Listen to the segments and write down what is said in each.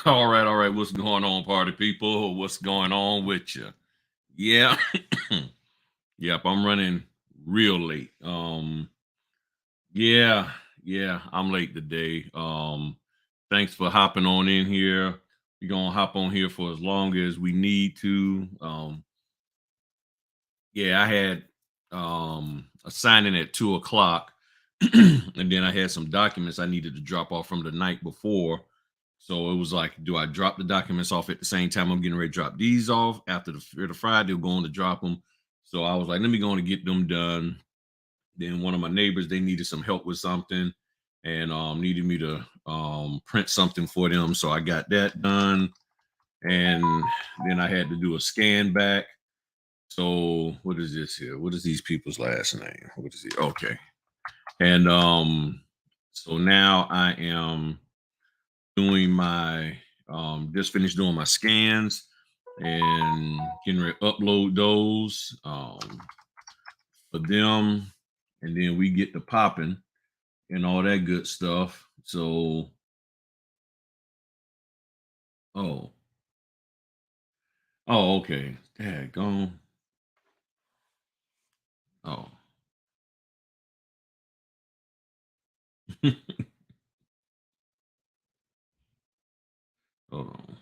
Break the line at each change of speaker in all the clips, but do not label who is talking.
All right. What's going on, party people? What's going on with you? Yeah. Yep, I'm running real late. Yeah, yeah, I'm late today. Thanks for hopping on in here. We're gonna hop on here for as long as we need to. Yeah, I had a signing at 2 o'clock, and then I had some documents I needed to drop off from the night before. So it was like, do I drop the documents off at the same time I'm getting ready to drop these off after the Friday? We're going to drop them. So I was like, let me go and get them done. Then one of my neighbors, they needed some help with something and needed me to print something for them. So I got that done. And then I had to do a scan back. So what is this here? What is these people's last name? What is it? Okay. And so now I am doing my just finished doing my scans and getting ready to upload those for them, and then we get to popping and all that good stuff. So oh okay. Daggone. Oh. Hold on.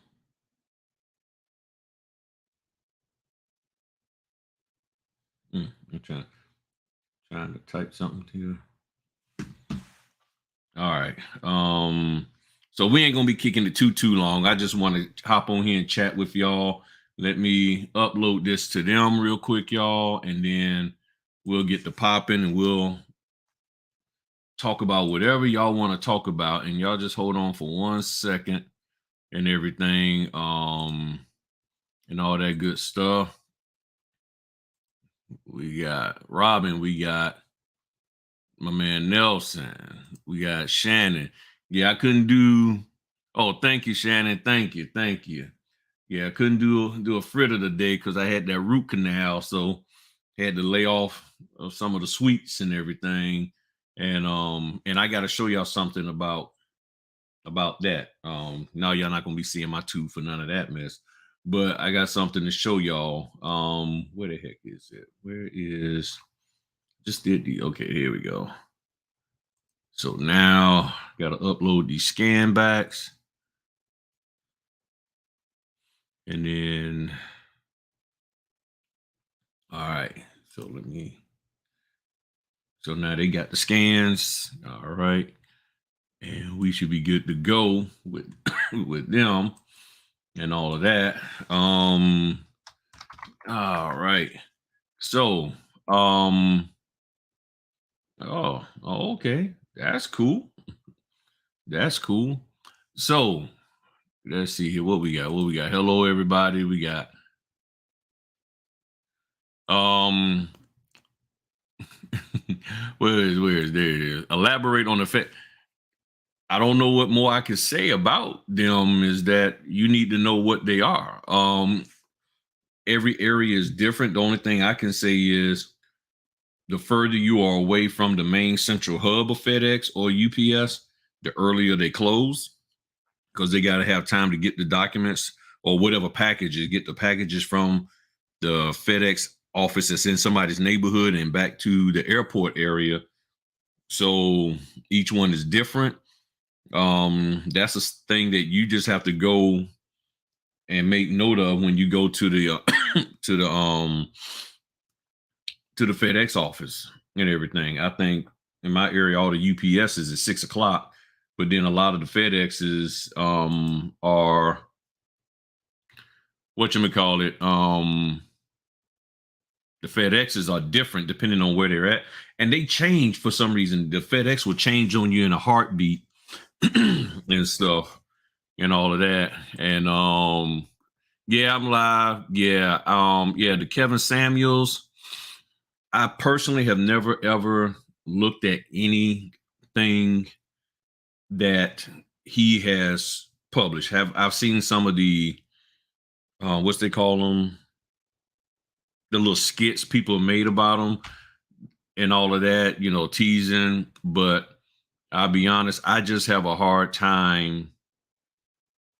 I'm trying to type something to you. All right. So we ain't gonna be kicking it too long. I just want to hop on here and chat with y'all. Let me upload this to them real quick, y'all, and then we'll get the popping and we'll talk about whatever y'all want to talk about. And y'all just hold on for 1 second and everything. And all that good stuff. We got Robin, we got my man Nelson, we got Shannon. Yeah, I couldn't do. Oh, thank you, Shannon. Thank you. Yeah, I couldn't do a fritter today because I had that root canal, so had to lay off of some of the sweets and everything. And I got to show y'all something about that. Now y'all not gonna be seeing my tooth for none of that mess, but I got something to show y'all. Where the heck is it? Where is just did the okay? Here we go. So now got to upload these scan backs, and then all right. So let me. So now they got the scans. All right, and we should be good to go with with them and all of that. All right. So okay. That's cool. That's cool. So let's see here. What we got? What we got? Hello, everybody. We got um where is there it is. Elaborate on the fact. I don't know what more I can say about them is that you need to know what they are. Every area is different. The only thing I can say is the further you are away from the main central hub of FedEx or UPS, the earlier they close because they got to have time to get the documents or whatever packages, get the packages from the FedEx office that's in somebody's neighborhood and back to the airport area. So each one is different. That's a thing that you just have to go and make note of when you go to the to the to the FedEx office and everything. I think in my area, all the UPSs is 6 o'clock, but then a lot of the FedExs are what you call it. The FedExs are different depending on where they're at, and they change for some reason. The FedEx will change on you in a heartbeat and stuff and all of that. And yeah, I'm live. Yeah, the Kevin Samuels. I personally have never ever looked at anything that he has published. Have I've seen some of the what's they call them, the little skits people made about him and all of that, teasing. But I'll be honest, I just have a hard time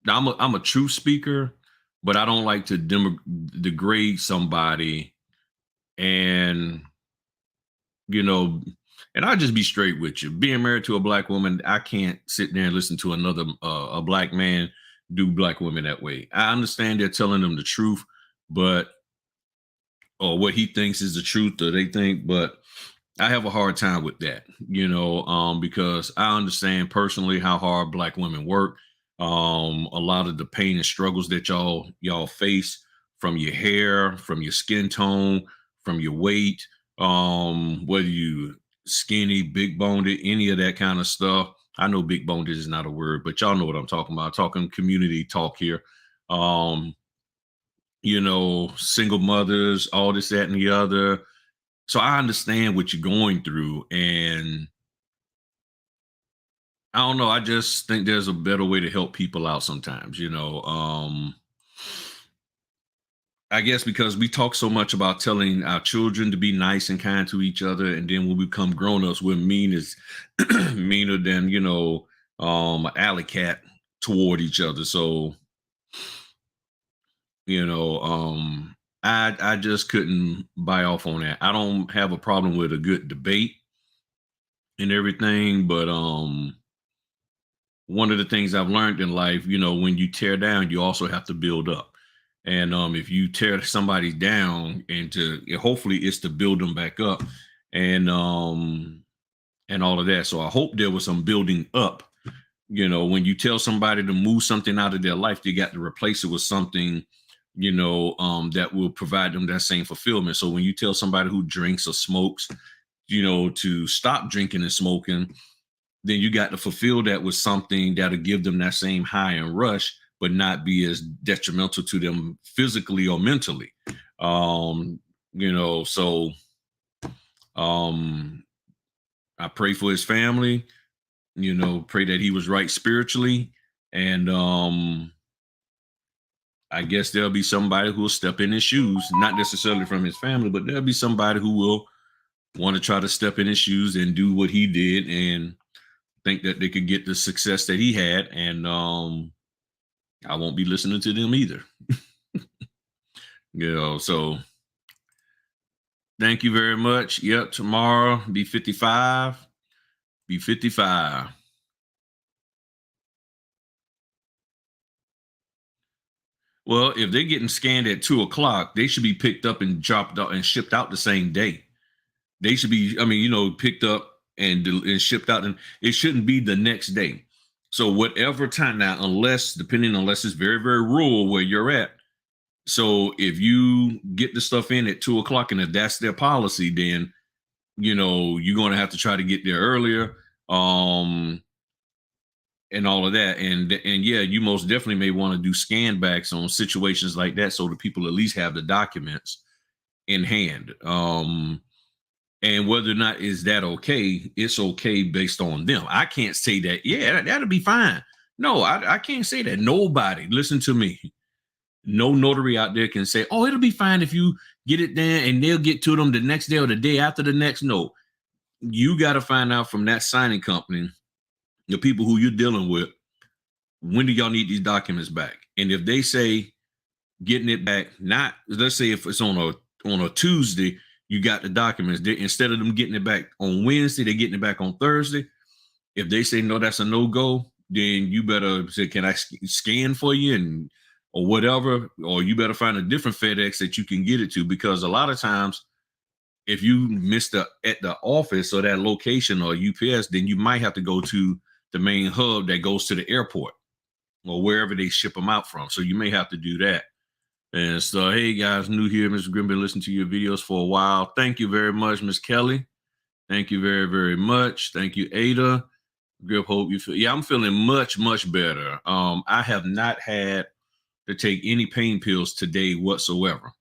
I'm a true speaker, but I don't like to degrade somebody. And you know, and I'll just be straight with you. Being married to a black woman, I can't sit there and listen to another a black man do black women that way. I understand they're telling them the truth, but or what he thinks is the truth, or they think, but I have a hard time with that, because I understand personally how hard black women work. A lot of the pain and struggles that y'all face from your hair, from your skin tone, from your weight, whether you skinny, big boned, any of that kind of stuff. I know big boned is not a word, but y'all know what I'm talking about. Talking community talk here. Um, single mothers, all this, that, and the other. So I understand what you're going through. And I don't know. I just think there's a better way to help people out sometimes. I guess because we talk so much about telling our children to be nice and kind to each other. And then when we become grown-ups, we're mean as meaner than, an alley cat toward each other. So, you know, I just couldn't buy off on that. I don't have a problem with a good debate and everything, but one of the things I've learned in life, when you tear down, you also have to build up. And if you tear somebody down, hopefully it's to build them back up, and and all of that. So I hope there was some building up. When you tell somebody to move something out of their life, they got to replace it with something, that will provide them that same fulfillment. So when you tell somebody who drinks or smokes, to stop drinking and smoking, then you got to fulfill that with something that'll give them that same high and rush, but not be as detrimental to them physically or mentally. So um I pray for his family, pray that he was right spiritually. And I guess there'll be somebody who will step in his shoes, not necessarily from his family, but there'll be somebody who will want to try to step in his shoes and do what he did and think that they could get the success that he had. And I won't be listening to them either. So thank you very much. Yep, tomorrow be 55. Be 55. Well, if they're getting scanned at 2 o'clock, they should be picked up and dropped out and shipped out the same day. They should be, picked up and shipped out, and it shouldn't be the next day. So whatever time now, unless it's very, very rural where you're at. So if you get the stuff in at 2 o'clock, and if that's their policy, then you're going to have to try to get there earlier, and all of that. And yeah, you most definitely may want to do scan backs on situations like that, so the people at least have the documents in hand. And whether or not is that okay, it's okay based on them. I can't say that, yeah, that'll be fine. No, I can't say that. Nobody, listen to me. No notary out there can say, oh, it'll be fine if you get it there and they'll get to them the next day or the day after the next. No, you got to find out from that signing company, the people who you're dealing with, when do y'all need these documents back? And if they say getting it back, not, let's say if it's on a Tuesday, you got the documents. Instead of them getting it back on Wednesday, they're getting it back on Thursday. If they say no, that's a no-go, then you better say, can I scan for you or whatever, or you better find a different FedEx that you can get it to, because a lot of times if you miss at the office or that location or UPS, then you might have to go to the main hub that goes to the airport or wherever they ship them out from. So you may have to do that. And so, hey guys, new here, Mr. Grimm, been listening to your videos for a while. Thank you very much, Miss Kelly. Thank you very, very much. Thank you, Ada. Grip, hope you feel. Yeah, I'm feeling much, much better. I have not had to take any pain pills today whatsoever.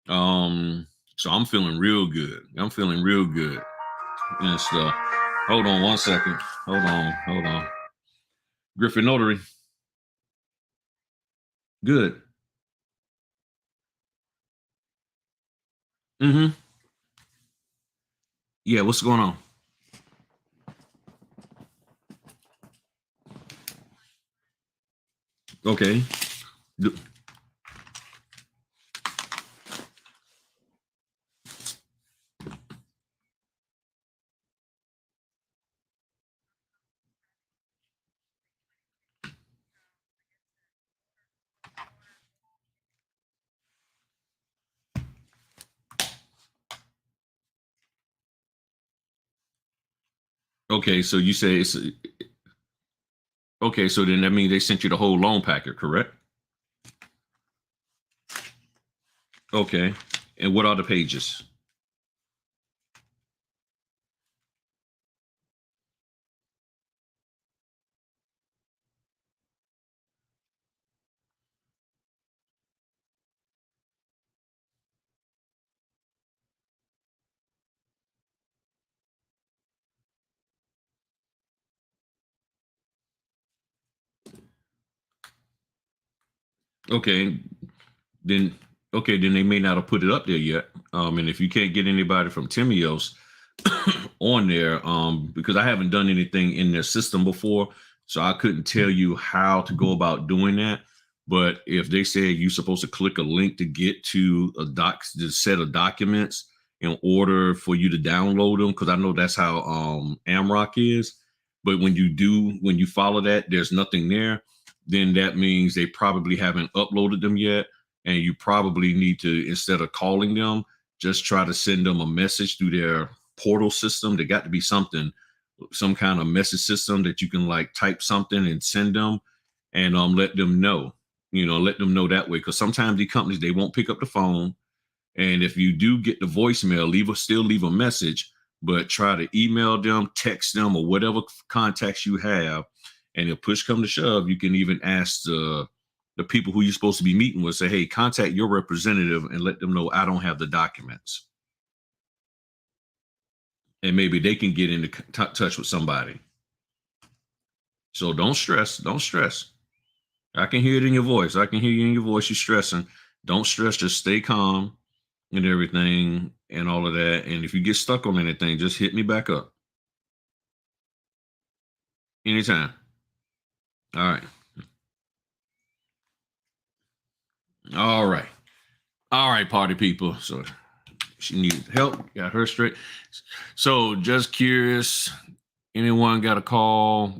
So I'm feeling real good. I'm feeling real good and stuff. Hold on one second. Hold on. Griffin Notary. Good. Mm-hmm. Yeah, what's going on? Okay. Okay, so you say it's okay. So then that means they sent you the whole loan packet, correct? Okay. And what are the pages? Okay, then okay, then they may not have put it up there yet. And if you can't get anybody from Timios on there, because I haven't done anything in their system before, so I couldn't tell you how to go about doing that. But if they say you're supposed to click a link to get to a the set of documents in order for you to download them, because I know that's how Amrock is. But when you follow that, there's nothing there, then that means they probably haven't uploaded them yet. And you probably need to, instead of calling them, just try to send them a message through their portal system. There got to be something, some kind of message system that you can like type something and send them and let them know, let them know that way. Because sometimes the companies, they won't pick up the phone. And if you do get the voicemail, still leave a message, but try to email them, text them, or whatever contacts you have. And if push come to shove, you can even ask the people who you're supposed to be meeting with, say, hey, contact your representative and let them know I don't have the documents. And maybe they can get into touch with somebody. So don't stress. Don't stress. I can hear it in your voice. I can hear you in your voice. You're stressing. Don't stress. Just stay calm and everything and all of that. And if you get stuck on anything, just hit me back up anytime. All right. All right. All right, party people. So she needed help. Got her straight. So just curious. Anyone got a call?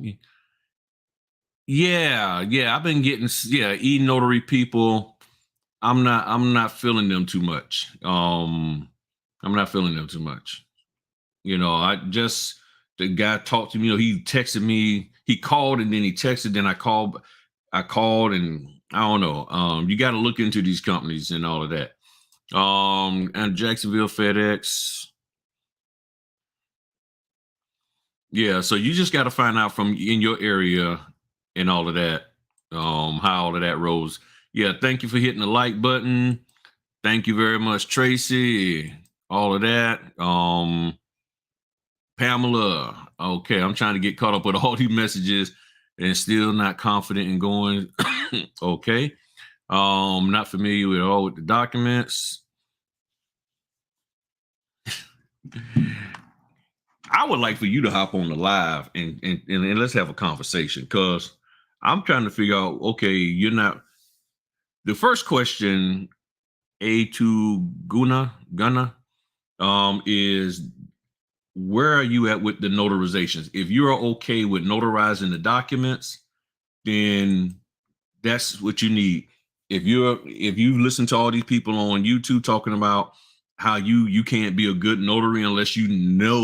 Yeah. I've been getting e-notary people. I'm not feeling them too much. I'm not feeling them too much. I just the guy talked to me, he texted me, he called and then he texted, then I called and I don't know. You got to look into these companies and all of that. And Jacksonville FedEx. Yeah, so you just got to find out from in your area and all of that, how all of that rolls. Yeah, thank you for hitting the like button. Thank you very much, Tracy. All of that. Pamela. Okay, I'm trying to get caught up with all these messages and still not confident in going. Okay. Not familiar with all with the documents. I would like for you to hop on the live and let's have a conversation because I'm trying to figure out, okay, you're not the first question, A to Gunna, is where are you at with the notarizations? If you're okay with notarizing the documents, then that's what you need. If you listen to all these people on YouTube talking about how you can't be a good notary unless you know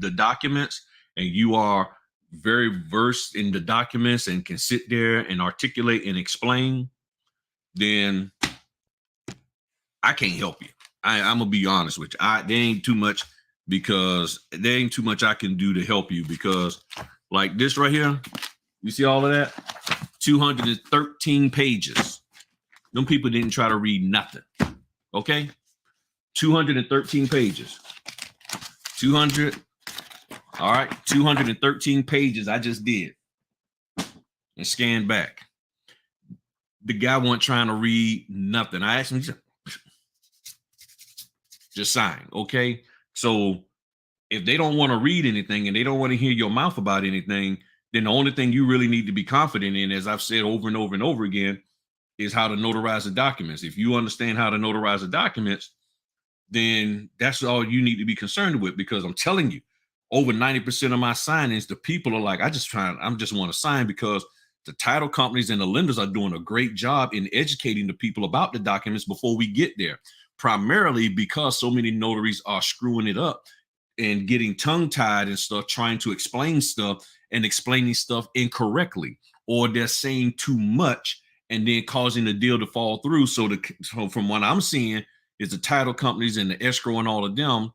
the documents and you are very versed in the documents and can sit there and articulate and explain, then I can't help you. I'm gonna be honest with you. There ain't too much I can do to help you because like this right here, you see all of that? 213 pages. Them people didn't try to read nothing. Okay? 213 pages. 200. All right. 213 pages I just did and scanned back. The guy wasn't trying to read nothing. I asked him, just sign. Okay? So if they don't want to read anything and they don't want to hear your mouth about anything, then the only thing you really need to be confident in, as I've said over and over and over again, is how to notarize the documents. If you understand how to notarize the documents, then that's all you need to be concerned with. Because I'm telling you, over 90% of my signings, the people are like, I just want to sign, because the title companies and the lenders are doing a great job in educating the people about the documents before we get there. Primarily because so many notaries are screwing it up and getting tongue-tied and stuff, trying to explain stuff and explaining stuff incorrectly, or they're saying too much and then causing the deal to fall through. So from what I'm seeing is the title companies and the escrow and all of them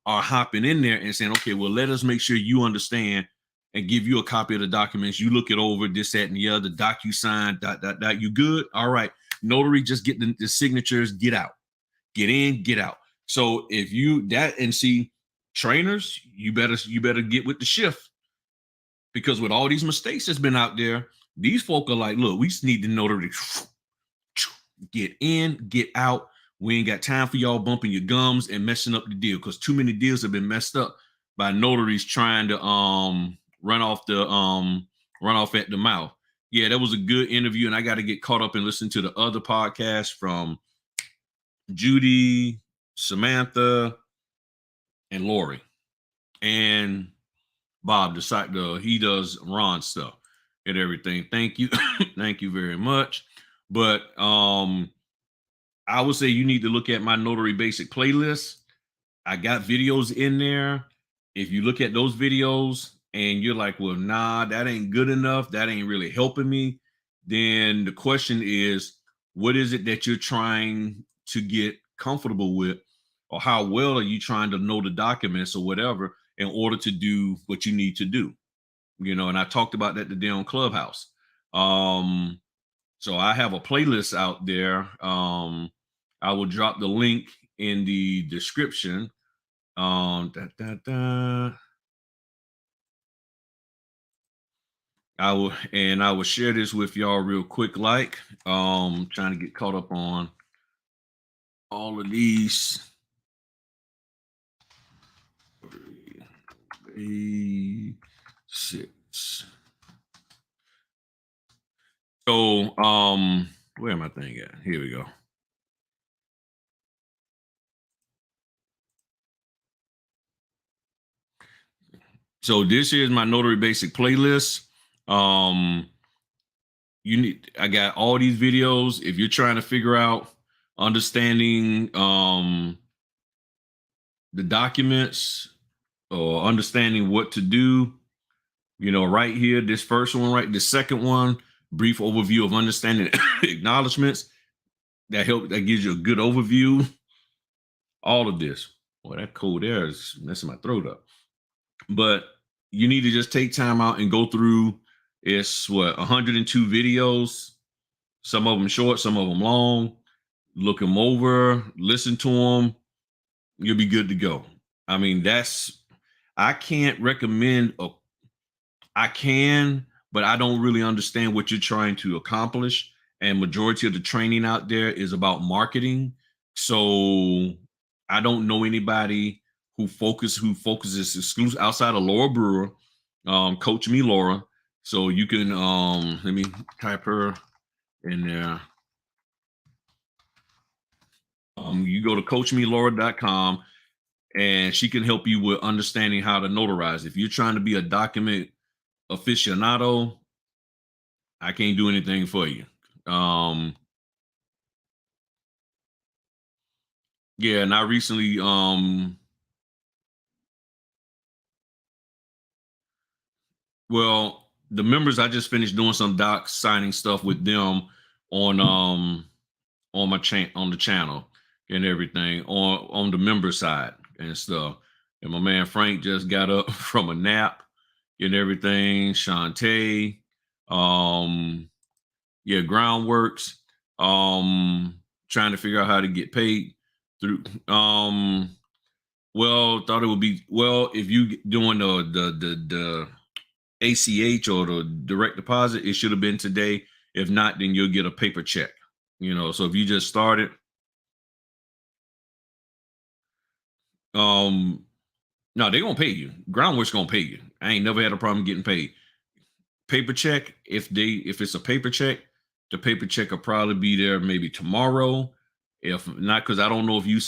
are hopping in there and saying, okay, well, let us make sure you understand and give you a copy of the documents. You look it over, this, that, and the other, DocuSign, you good? All right. Notary, just get the signatures, get out. Get in, get out. So if you see trainers, you better get with the shift, because with all these mistakes that's been out there, these folk are like, look, we just need the notary to get in, get out. We ain't got time for y'all bumping your gums and messing up the deal, because too many deals have been messed up by notaries trying to run off at the mouth. Yeah, that was a good interview, and I got to get caught up and listen to the other podcast from Judi, Samantha, and Lori, and Bob, he does Ron stuff and everything. Thank you. Thank you very much. But I would say you need to look at my Notary Basic playlist. I got videos in there. If you look at those videos and you're like, well, nah, that ain't good enough, that ain't really helping me, then the question is, what is it that you're trying to get comfortable with, or how well are you trying to know the documents or whatever in order to do what you need to do? And I talked about that today on Clubhouse. So I have a playlist out there. I will drop the link in the description. I will share this with y'all real quick. Trying to get caught up on all of these. 3, 6. So, where am I thing at? Here we go. So this is my Notary Basic playlist. I got all these videos. If you're trying to figure out understanding the documents or understanding what to do, right here, this first one, right, the second one, brief overview of understanding acknowledgments, that gives you a good overview. All of this. Boy, that cold air is messing my throat up. But you need to just take time out and go through. It's 102 videos. Some of them short, some of them long. Look them over, listen to them. You'll be good to go. I mean, I can't recommend I can, but I don't really understand what you're trying to accomplish. And majority of the training out there is about marketing. So I don't know anybody who focuses exclusive outside of Laura Brewer, Coach Me Laura. So you can let me type her in there. You go to coachmelaura.com and she can help you with understanding how to notarize. If you're trying to be a document aficionado, I can't do anything for you. Yeah, and I recently well, the members, I just finished doing some doc signing stuff with them on on the channel and everything on the member side and stuff. And my man Frank just got up from a nap and everything. Shantae, Groundworks, trying to figure out how to get paid through. Thought it would be if you doing the ACH or the direct deposit, it should have been today. If not, then you'll get a paper check. So if you just started, no, they're gonna pay you. Groundwork's gonna pay you. I ain't never had a problem getting paid. paper check, if it's a paper check, the paper check will probably be there maybe tomorrow. If not, because I don't know if you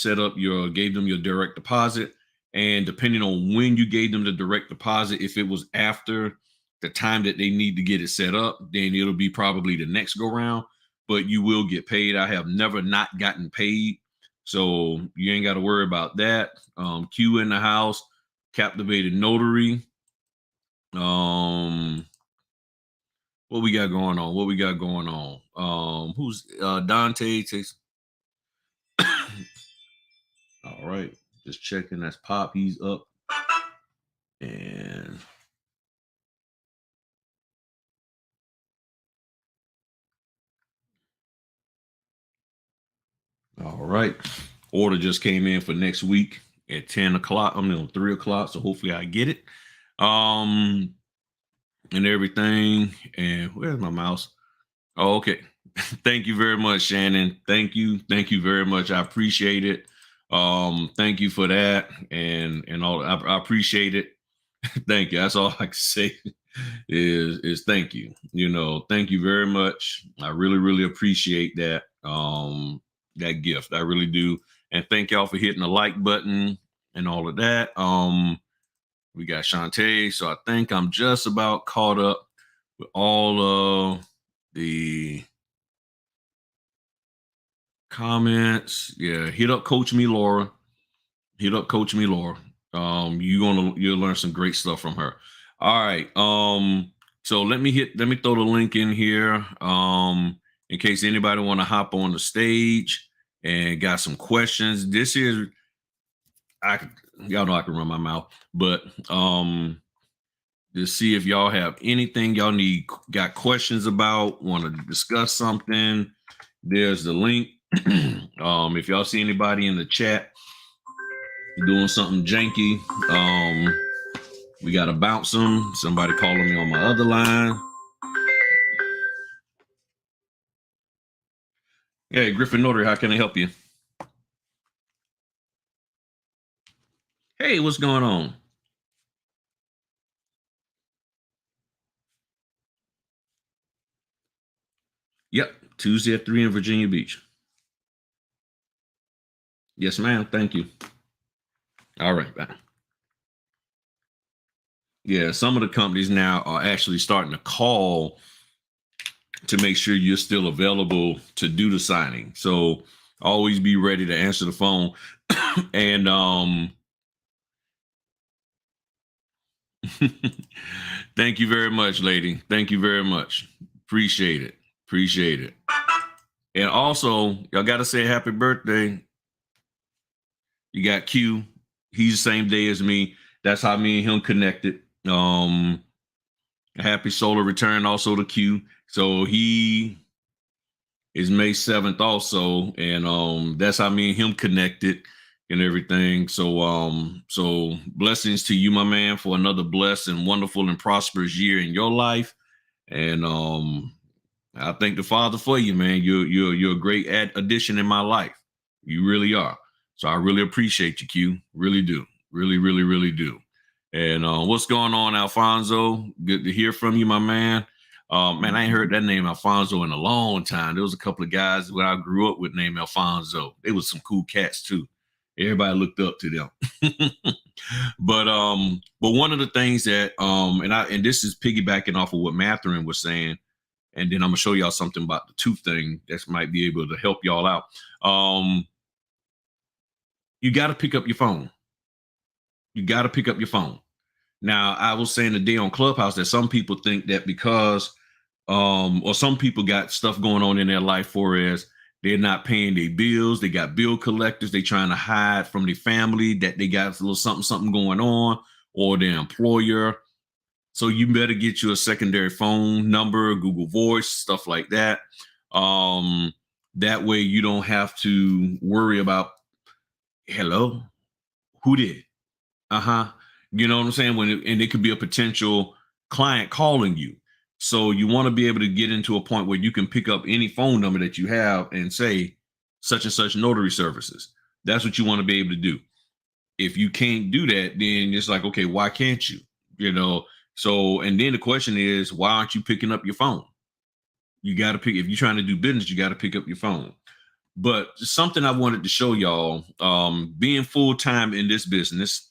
gave them your direct deposit, and depending on when you gave them the direct deposit, if it was after the time that they need to get it set up, then it'll be probably the next go round. But you will get paid. I have never not gotten paid, so you ain't got to worry about that. Q in the house, captivated notary. What we got going on? What we got going on? Who's Dante? All right, just checking. That's Pop. He's up. And all right, order just came in for next week at 10 o'clock. I mean, 3 o'clock. So hopefully I get it. And everything. And where's my mouse? Oh, okay. Thank you very much, Shannon. Thank you very much. I appreciate it. Thank you for that, and all. I appreciate it. Thank you. That's all I can say is thank you. Thank you very much. I really appreciate that. That gift. I really do. And thank y'all for hitting the like button and all of that. We got Shantae. So I think I'm just about caught up with all of the comments. Yeah, hit up Coach Me Laura. You'll learn some great stuff from her. All right. So let me throw the link in here. In case anybody want to hop on the stage and got some questions. This is y'all know I can run my mouth, but to see if y'all have anything y'all got questions about, want to discuss something. There's the link. If y'all see anybody in the chat doing something janky, we gotta bounce them. Somebody calling me on my other line. Hey, Griffin Notary, how can I help you? Hey, what's going on? Yep, Tuesday at 3 in Virginia Beach. Yes, ma'am. Thank you. All right, bye. Yeah, some of the companies now are actually starting to call to make sure you're still available to do the signing. So always be ready to answer the phone. And thank you very much, lady. Thank you very much. Appreciate it. And also, y'all got to say happy birthday. You got Q. He's the same day as me. That's how me and him connected. Happy solar return also to Q. So he is May 7th also. And that's how me and him connected and everything. So blessings to you, my man, for another blessed and wonderful and prosperous year in your life. And I thank the Father for you, man. You're a great addition in my life. You really are. So I really appreciate you, Q. Really do. Really do. And what's going on, Alfonso? Good to hear from you, my man. Man, I ain't heard that name Alfonso in a long time. There was a couple of guys where I grew up with named Alfonso. They was some cool cats too. Everybody looked up to them. But one of the things that and this is piggybacking off of what Matherin was saying, and then I'm gonna show y'all something about the tooth thing that might be able to help y'all out. You got to pick up your phone. Now, I was saying today on Clubhouse that some people think that because or some people got stuff going on in their life for as they're not paying their bills, they got bill collectors, they trying to hide from their family that they got a little something going on, or their employer. So you better get you a secondary phone number, Google Voice, stuff like that. That way you don't have to worry about, hello, who did? You know what I'm saying? And it could be a potential client calling you. So you want to be able to get into a point where you can pick up any phone number that you have and say such and such notary services. That's what you want to be able to do. If you can't do that, then it's like, okay, why can't you? So, and then the question is, why aren't you picking up your phone? You got to pick, if you're trying to do business, you got to pick up your phone. But something I wanted to show y'all, being full time in this business,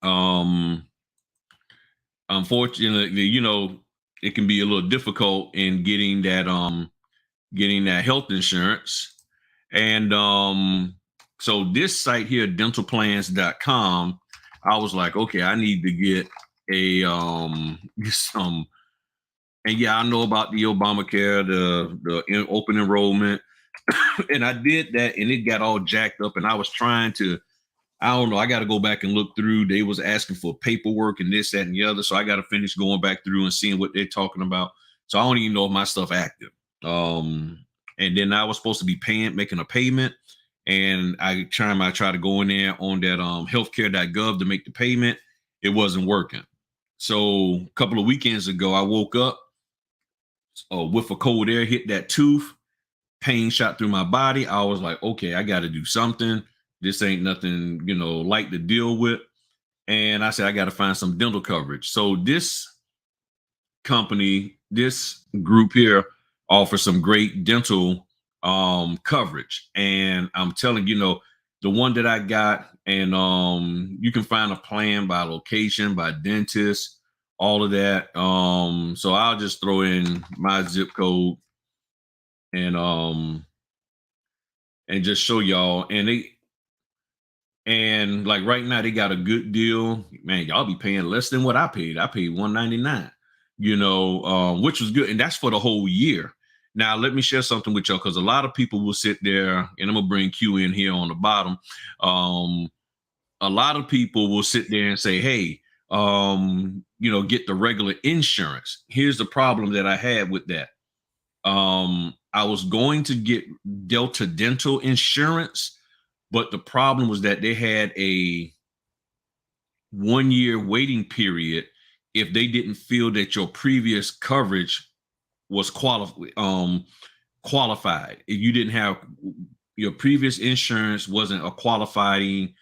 um, unfortunately, it can be a little difficult in getting that health insurance. And so this site here, dentalplans.com, I was like, okay, I need to get a some. And yeah, I know about the Obamacare, the open enrollment, and I did that, and it got all jacked up. And I was trying to, I don't know, I got to go back and look through. They was asking for paperwork and this, that, and the other. So I got to finish going back through and seeing what they're talking about. So I don't even know if my stuff active. And then I was supposed to be making a payment, and I try to go in there on that healthcare.gov to make the payment. It wasn't working. So a couple of weekends ago, I woke up with a cold air, hit that tooth, pain shot through my body. I was like, okay, I got to do something. This ain't nothing, light to deal with. And I said, I got to find some dental coverage. So this company, this group here offers some great dental coverage. And I'm telling the one that I got, and you can find a plan by location, by dentist, all of that. So I'll just throw in my zip code and and just show y'all. And like right now they got a good deal. Man, y'all be paying less than what I paid. I paid 199, which was good. And that's for the whole year. Now let me share something with y'all, because a lot of people will sit there, and I'm gonna bring Q in here on the bottom. A lot of people will sit there and say, hey, get the regular insurance. Here's the problem that I had with that. I was going to get Delta Dental insurance, but the problem was that they had a 1 year waiting period if they didn't feel that your previous coverage was qualified. If you didn't have your previous insurance wasn't a qualifying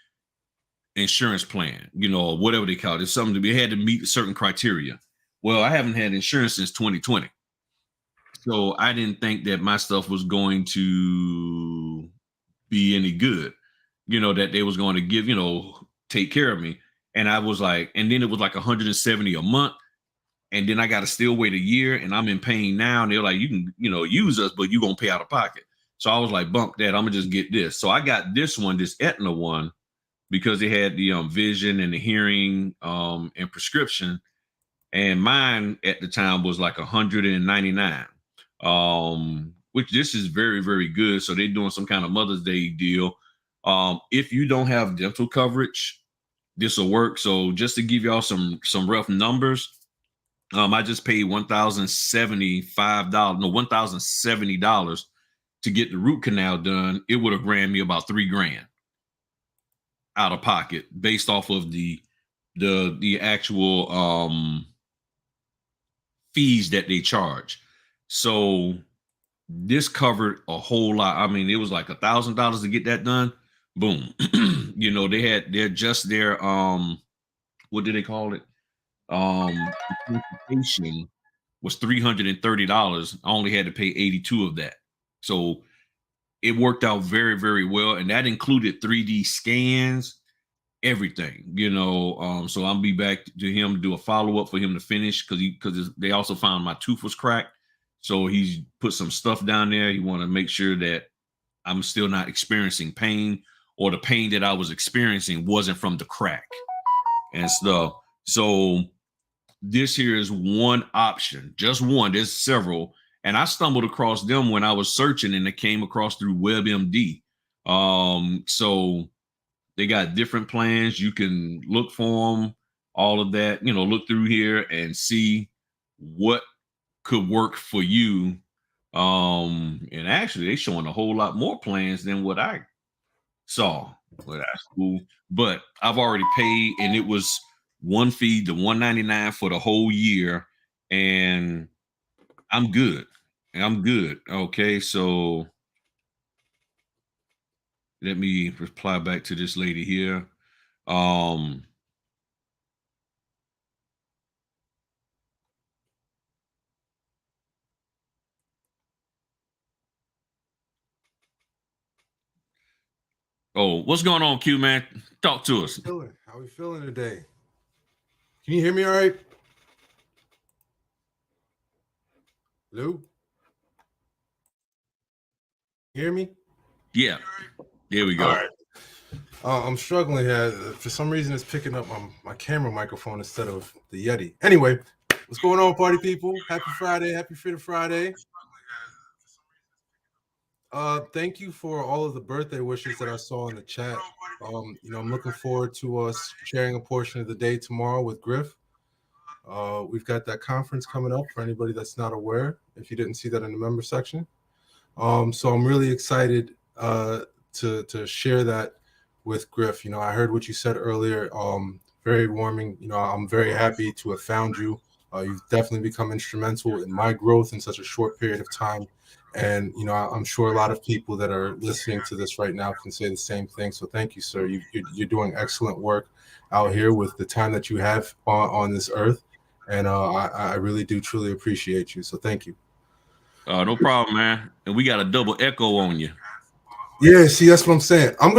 insurance plan, or whatever they call it. It's something they had to meet certain criteria. Well, I haven't had insurance since 2020. So I didn't think that my stuff was going to be any good, that they was going to give, take care of me. And I was like, and then it was like 170 a month. And then I got to still wait a year, and I'm in pain now. And they're like, you can, use us, but you're going to pay out of pocket. So I was like, bump that. I'm going to just get this. So I got this one, this Aetna one, because they had the vision and the hearing and prescription. And mine at the time was like 199, which this is very, very good. So they're doing some kind of Mother's Day deal. If you don't have dental coverage, this will work. So just to give y'all some rough numbers, I just paid $1,070 to get the root canal done. It would have ran me about $3,000 out of pocket based off of the actual fees that they charge. So this covered a whole lot. I mean, it was like $1,000 to get that done. Boom. They're just their what do they call it? Consultation was $330. I only had to pay 82 of that. So it worked out very, very well. And that included 3D scans, everything, so I'll be back to him to do a follow-up for him to finish, because they also found my tooth was cracked. So he's put some stuff down there. He want to make sure that I'm still not experiencing pain, or the pain that I was experiencing wasn't from the crack and stuff. So this here is one option, just one. There's several, and I stumbled across them when I was searching, and it came across through WebMD. So they got different plans. You can look for them, all of that, look through here and see what could work for you. And actually they showing a whole lot more plans than what I saw. Well, that's cool. But I've already paid, and it was one fee, the 199 for the whole year, and I'm good. I'm good. Okay, so let me reply back to this lady here. Um Oh, what's going on, Q, man? Talk to us.
How we feeling today? Can you hear me all right? Lou? Hear me?
Yeah. There we go.
All right. I'm struggling here. For some reason, it's picking up my camera microphone instead of the Yeti. Anyway, what's going on, party people? Happy Friday. Happy Fritter Friday. Thank you for all of the birthday wishes that I saw in the chat. I'm looking forward to us sharing a portion of the day tomorrow with Griff. We've got that conference coming up for anybody that's not aware, if you didn't see that in the member section. So I'm really excited to share that with Griff. I heard what you said earlier. Very warming. I'm very happy to have found you. You've definitely become instrumental in my growth in such a short period of time. And, I'm sure a lot of people that are listening to this right now can say the same thing. So thank you, sir. You're doing excellent work out here with the time that you have on this earth. And I really do truly appreciate you. So thank you.
No problem, man. And we got a double echo on you.
Yeah, see, that's what I'm saying. I'm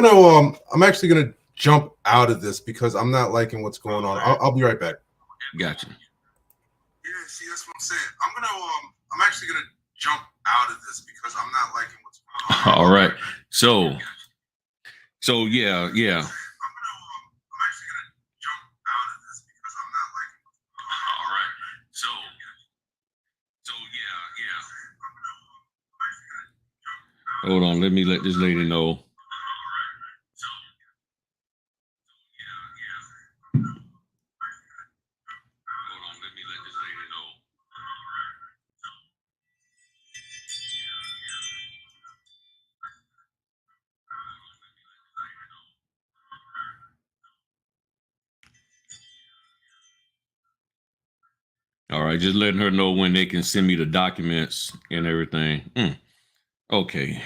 actually gonna jump out of this because I'm not liking what's going on. I'll be right back.
Gotcha.
Yeah, see, that's what I'm saying. I'm actually gonna jump out of this because I'm not liking what's going on.
All right. So yeah.
I'm actually gonna jump out of this because I'm not liking what's going on.
All right. So yeah. Hold on, let me let this lady know. All right, just letting her know when they can send me the documents and everything. Okay,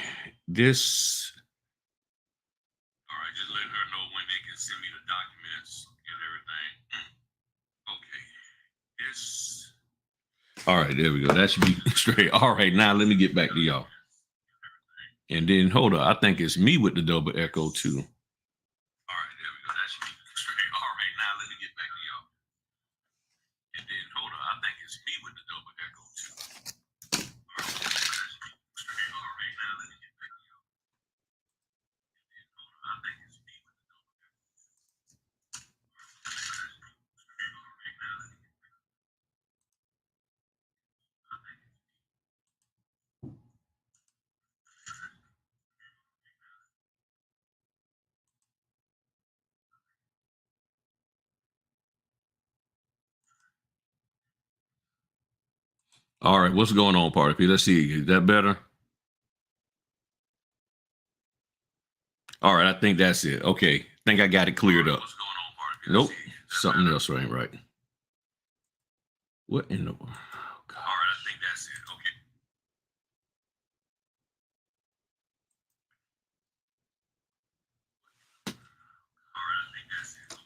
this. All right, just letting her know when they can send me the documents and everything. Okay, this. All right, there we go. That should be straight. All right, now let me get back to y'all. And then hold on, I think it's me with the double echo too. All right, there we go. That should be straight. All right, now let me get back to y'all. And then hold on, I think it's me with the double echo too. All right, that should be straight. All right, now let me get back to y'all. And then hold on, I think it's me with the double echo. All right, now let me get back to y'all. All right, what's going on, party people? Let's see. Is that better? All right, I think that's it. Okay, I think I got it cleared up. What's going on, party people? Nope, something else ain't right. What in the? Oh, God. All right, I think that's it. Okay. All right, I think that's it.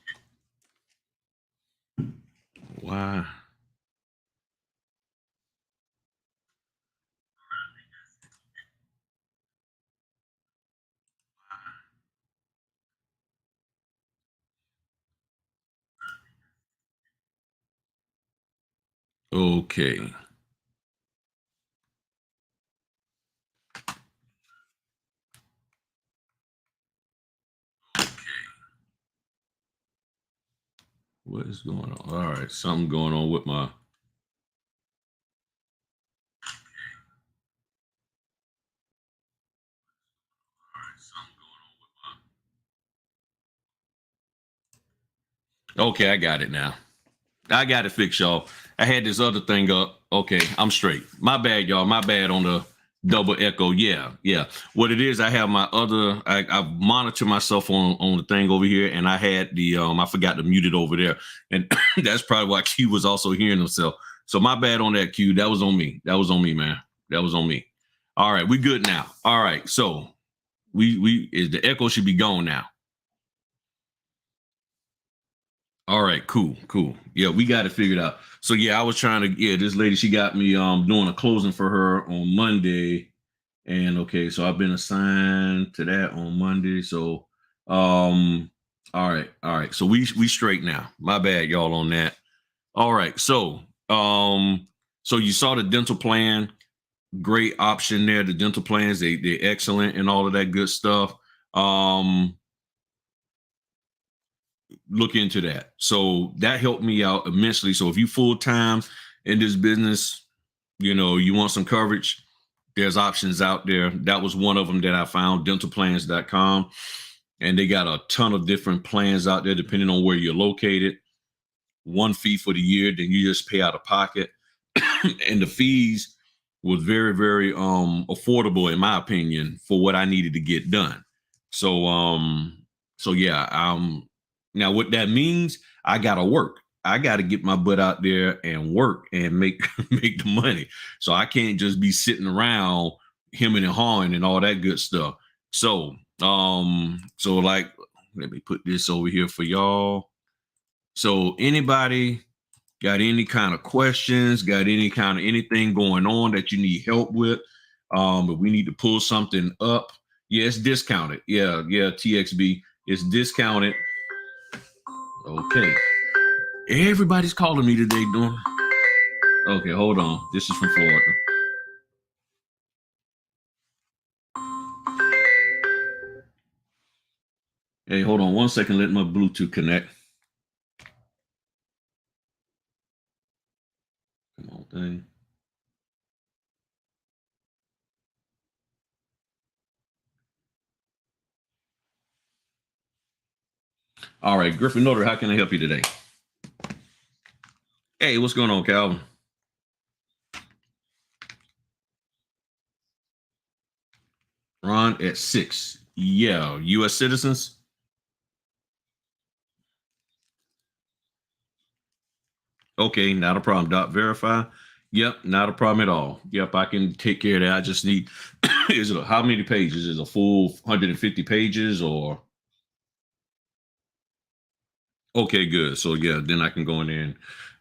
Okay. Why? Okay. What is going on? All right, something going on with my. Okay, I got it now. I got it fixed, y'all. I had this other thing up. Okay, I'm straight. My bad, y'all. My bad on the double echo. Yeah. What it is, I have my other. I monitor myself on the thing over here, and I had the I forgot to mute it over there, and that's probably why Q was also hearing himself. So my bad on that, Q. That was on me. That was on me, man. That was on me. All right, we good now. All right, so the echo should be gone now. All right, cool. Yeah, we got it figured out. So yeah, I was trying to this lady, she got me doing a closing for her on Monday. And okay, so I've been assigned to that on Monday. So All right, all right. So we straight now. My bad, y'all, on that. All right. So you saw the dental plan. Great option there. The dental plans, they're excellent and all of that good stuff. Um, look into that. So that helped me out immensely. So if you full time in this business, you want some coverage, there's options out there. That was one of them that I found, dentalplans.com. And they got a ton of different plans out there depending on where you're located. One fee for the year, then you just pay out of pocket. And the fees was very, very affordable in my opinion for what I needed to get done. So yeah, now what that means, I gotta work. I gotta get my butt out there and work and make make the money. So I can't just be sitting around hemming and hawing and all that good stuff. So like, let me put this over here for y'all. So anybody got any kind of questions, got any kind of anything going on that you need help with? If we need to pull something up, yeah, it's discounted. Yeah, TXB, it's discounted. Okay. Everybody's calling me today, doing. Okay, hold on. This is from Florida. Hey, hold on 1 second. Let my Bluetooth connect. Come on, thing. All right, Griffin Notary, how can I help you today? Hey, what's going on, Calvin? Ron at 6. Yeah, U.S. citizens. Okay, not a problem. Dot verify. Yep, not a problem at all. Yep, I can take care of that. I just need is it how many pages? Is it a full 150 pages or okay, good. So yeah, then I can go in there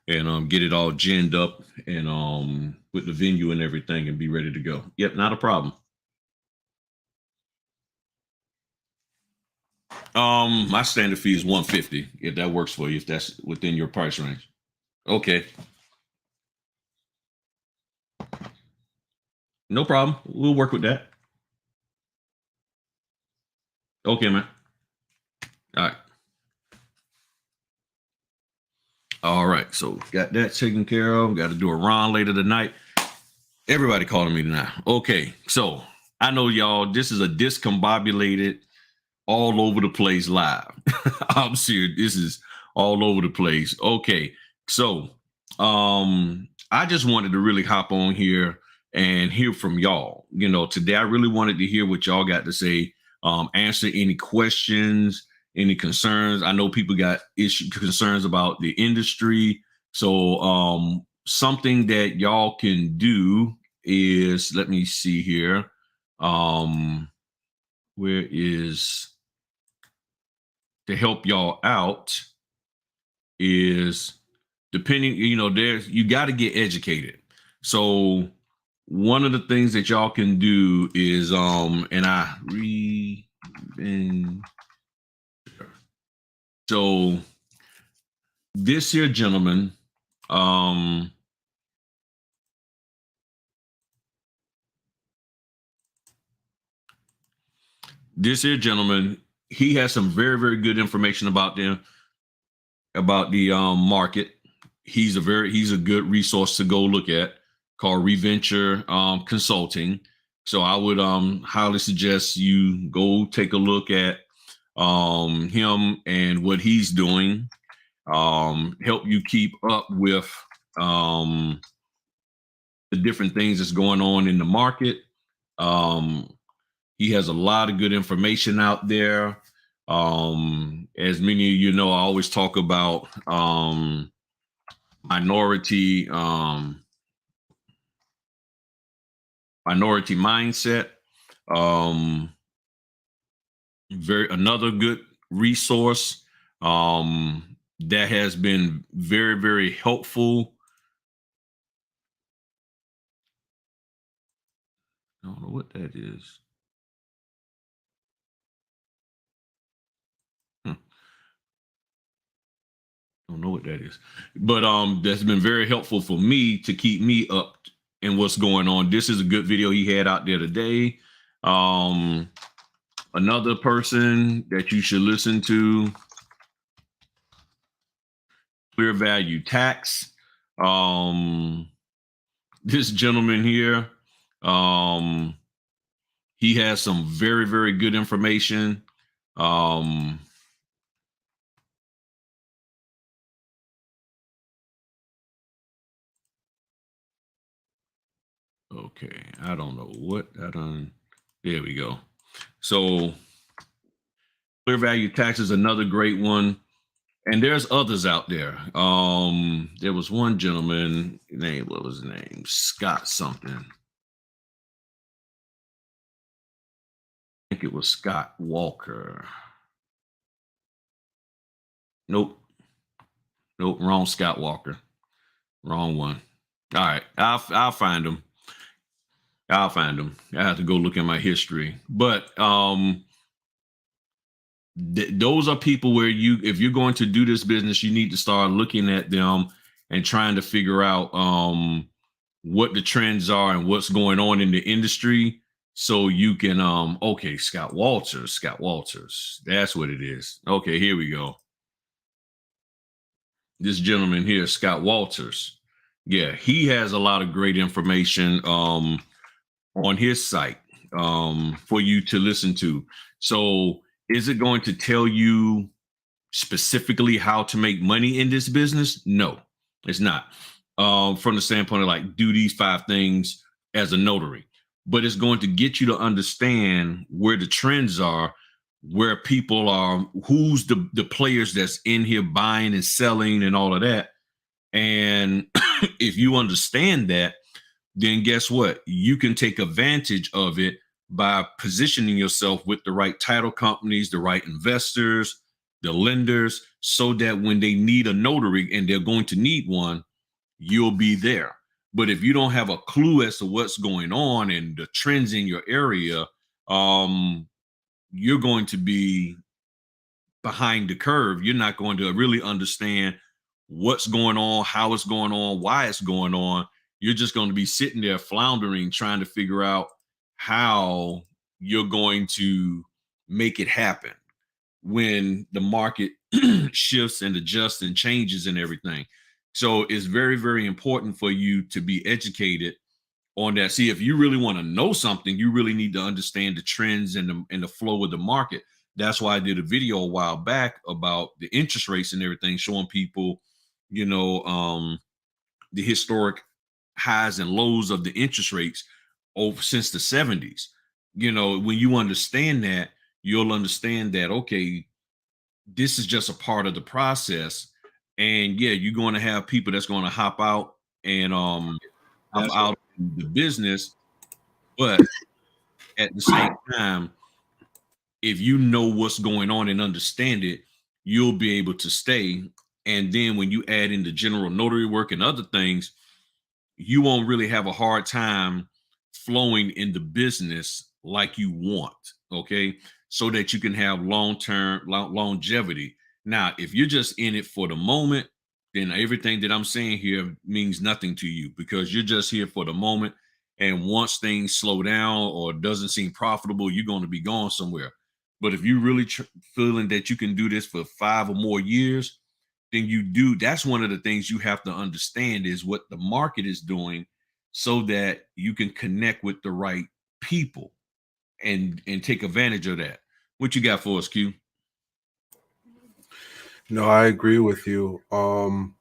and get it all ginned up and with the venue and everything and be ready to go. Yep, not a problem. My standard fee is 150 if that works for you, if that's within your price range. Okay, no problem. We'll work with that. Okay, man. All right. All right. So got that taken care of. Got to do a Ron later tonight. Everybody calling me now. Okay. So I know y'all, this is a discombobulated, all over the place live. I'm serious. This is all over the place. Okay. So I just wanted to really hop on here and hear from y'all. Today I really wanted to hear what y'all got to say. Answer any questions, any concerns. I know people got concerns about the industry. So something that y'all can do is, let me see here. Where is to help y'all out is depending, there's you got to get educated. So one of the things that y'all can do is and I read so this here gentleman, um this here gentleman, he has some very, very good information about the market. He's a good resource to go look at, called Reventure Consulting. So I would highly suggest you go take a look at him and what he's doing. Help you keep up with the different things that's going on in the market. He has a lot of good information out there. As many of you know, I always talk about minority minority mindset. Um, very another good resource that has been very, very helpful. I don't know what that is. don't know what that is, but that's been very helpful for me to keep me up in what's going on. This is a good video he had out there today. Another person that you should listen to, Clear Value Tax. This gentleman here, he has some very, very good information. Okay, I don't know what I done. There we go. So Clear Value Tax is another great one. And there's others out there. There was one gentleman named, what was his name? Scott something. I think it was Scott Walker. Nope. Wrong Scott Walker. Wrong one. All right, I'll find him. I have to go look at my history. But those are people where if you're going to do this business, you need to start looking at them and trying to figure out what the trends are and what's going on in the industry, so you can okay, Scott Walters, that's what it is. Okay, here we go. This gentleman here, Scott Walters, yeah, he has a lot of great information on his site for you to listen to. So is it going to tell you specifically how to make money in this business? No, it's not. From the standpoint of like, do these 5 things as a notary, but it's going to get you to understand where the trends are, where people are, who's the players that's in here buying and selling and all of that. And if you understand that, then guess what? You can take advantage of it by positioning yourself with the right title companies, the right investors, the lenders, so that when they need a notary, and they're going to need one, you'll be there. But if you don't have a clue as to what's going on and the trends in your area, you're going to be behind the curve. You're not going to really understand what's going on, how it's going on, why it's going on. You're just going to be sitting there floundering, trying to figure out how you're going to make it happen when the market shifts and adjusts and changes and everything. So it's very, very important for you to be educated on that. See, if you really want to know something, you really need to understand the trends and the flow of the market. That's why I did a video a while back about the interest rates and everything, showing people, the historic highs and lows of the interest rates over since the 70s. When you understand that, you'll understand that, okay, this is just a part of the process. And yeah, you're going to have people that's going to hop out and hop out of the business. But at the same time, if you know what's going on and understand it, you'll be able to stay. And then when you add in the general notary work and other things, you won't really have a hard time flowing in the business like you want. Okay. So that you can have long-term longevity. Now, if you're just in it for the moment, then everything that I'm saying here means nothing to you, because you're just here for the moment. And once things slow down or doesn't seem profitable, you're going to be going somewhere. But if you really feeling that you can do this for 5 or more years, then you do. That's one of the things you have to understand, is what the market is doing, so that you can connect with the right people and take advantage of that. What you got for us, Q?
No, I agree with you. One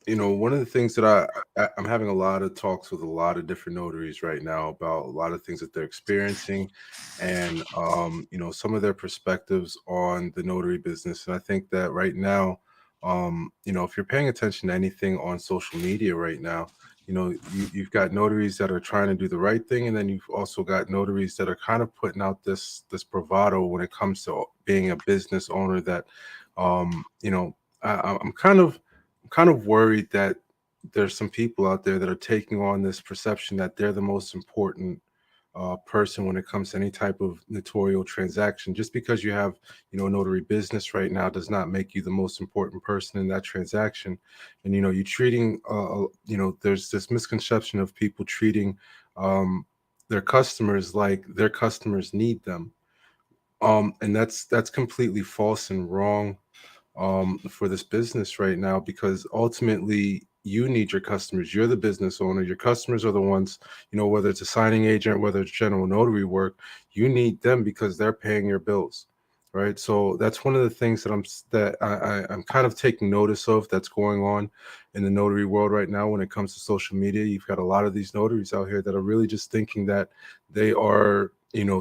of the things that I'm having a lot of talks with a lot of different notaries right now about a lot of things that they're experiencing, and some of their perspectives on the notary business. And I think that right now, if you're paying attention to anything on social media right now, you've got notaries that are trying to do the right thing, and then you've also got notaries that are kind of putting out this bravado when it comes to being a business owner. That I'm kind of worried that there's some people out there that are taking on this perception that they're the most important person when it comes to any type of notarial transaction. Just because you have, a notary business right now does not make you the most important person in that transaction. And, you're treating, there's this misconception of people treating their customers like their customers need them. And that's completely false and wrong for this business right now, because ultimately you need your customers. You're the business owner. Your customers are the ones, whether it's a signing agent, whether it's general notary work, you need them because they're paying your bills, right? So that's one of the things I'm kind of taking notice of that's going on in the notary world right now when it comes to social media. You've got a lot of these notaries out here that are really just thinking that they are,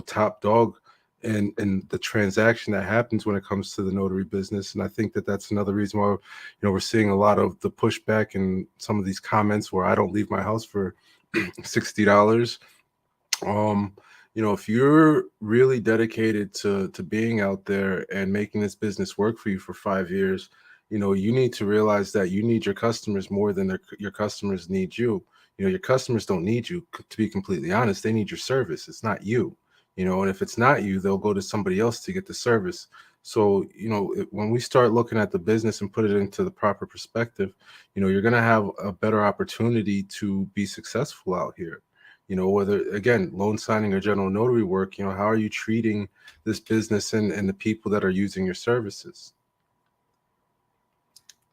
top dog and the transaction that happens when it comes to the notary business. And I think that that's another reason why, we're seeing a lot of the pushback and some of these comments where I don't leave my house for $60. If you're really dedicated to being out there and making this business work for you for 5 years, you need to realize that you need your customers more than your customers need you. Your customers don't need you, to be completely honest. They need your service. It's not you. And if it's not you, they'll go to somebody else to get the service. So, when we start looking at the business and put it into the proper perspective, you're going to have a better opportunity to be successful out here. Whether, again, loan signing or general notary work, how are you treating this business and the people that are using your services?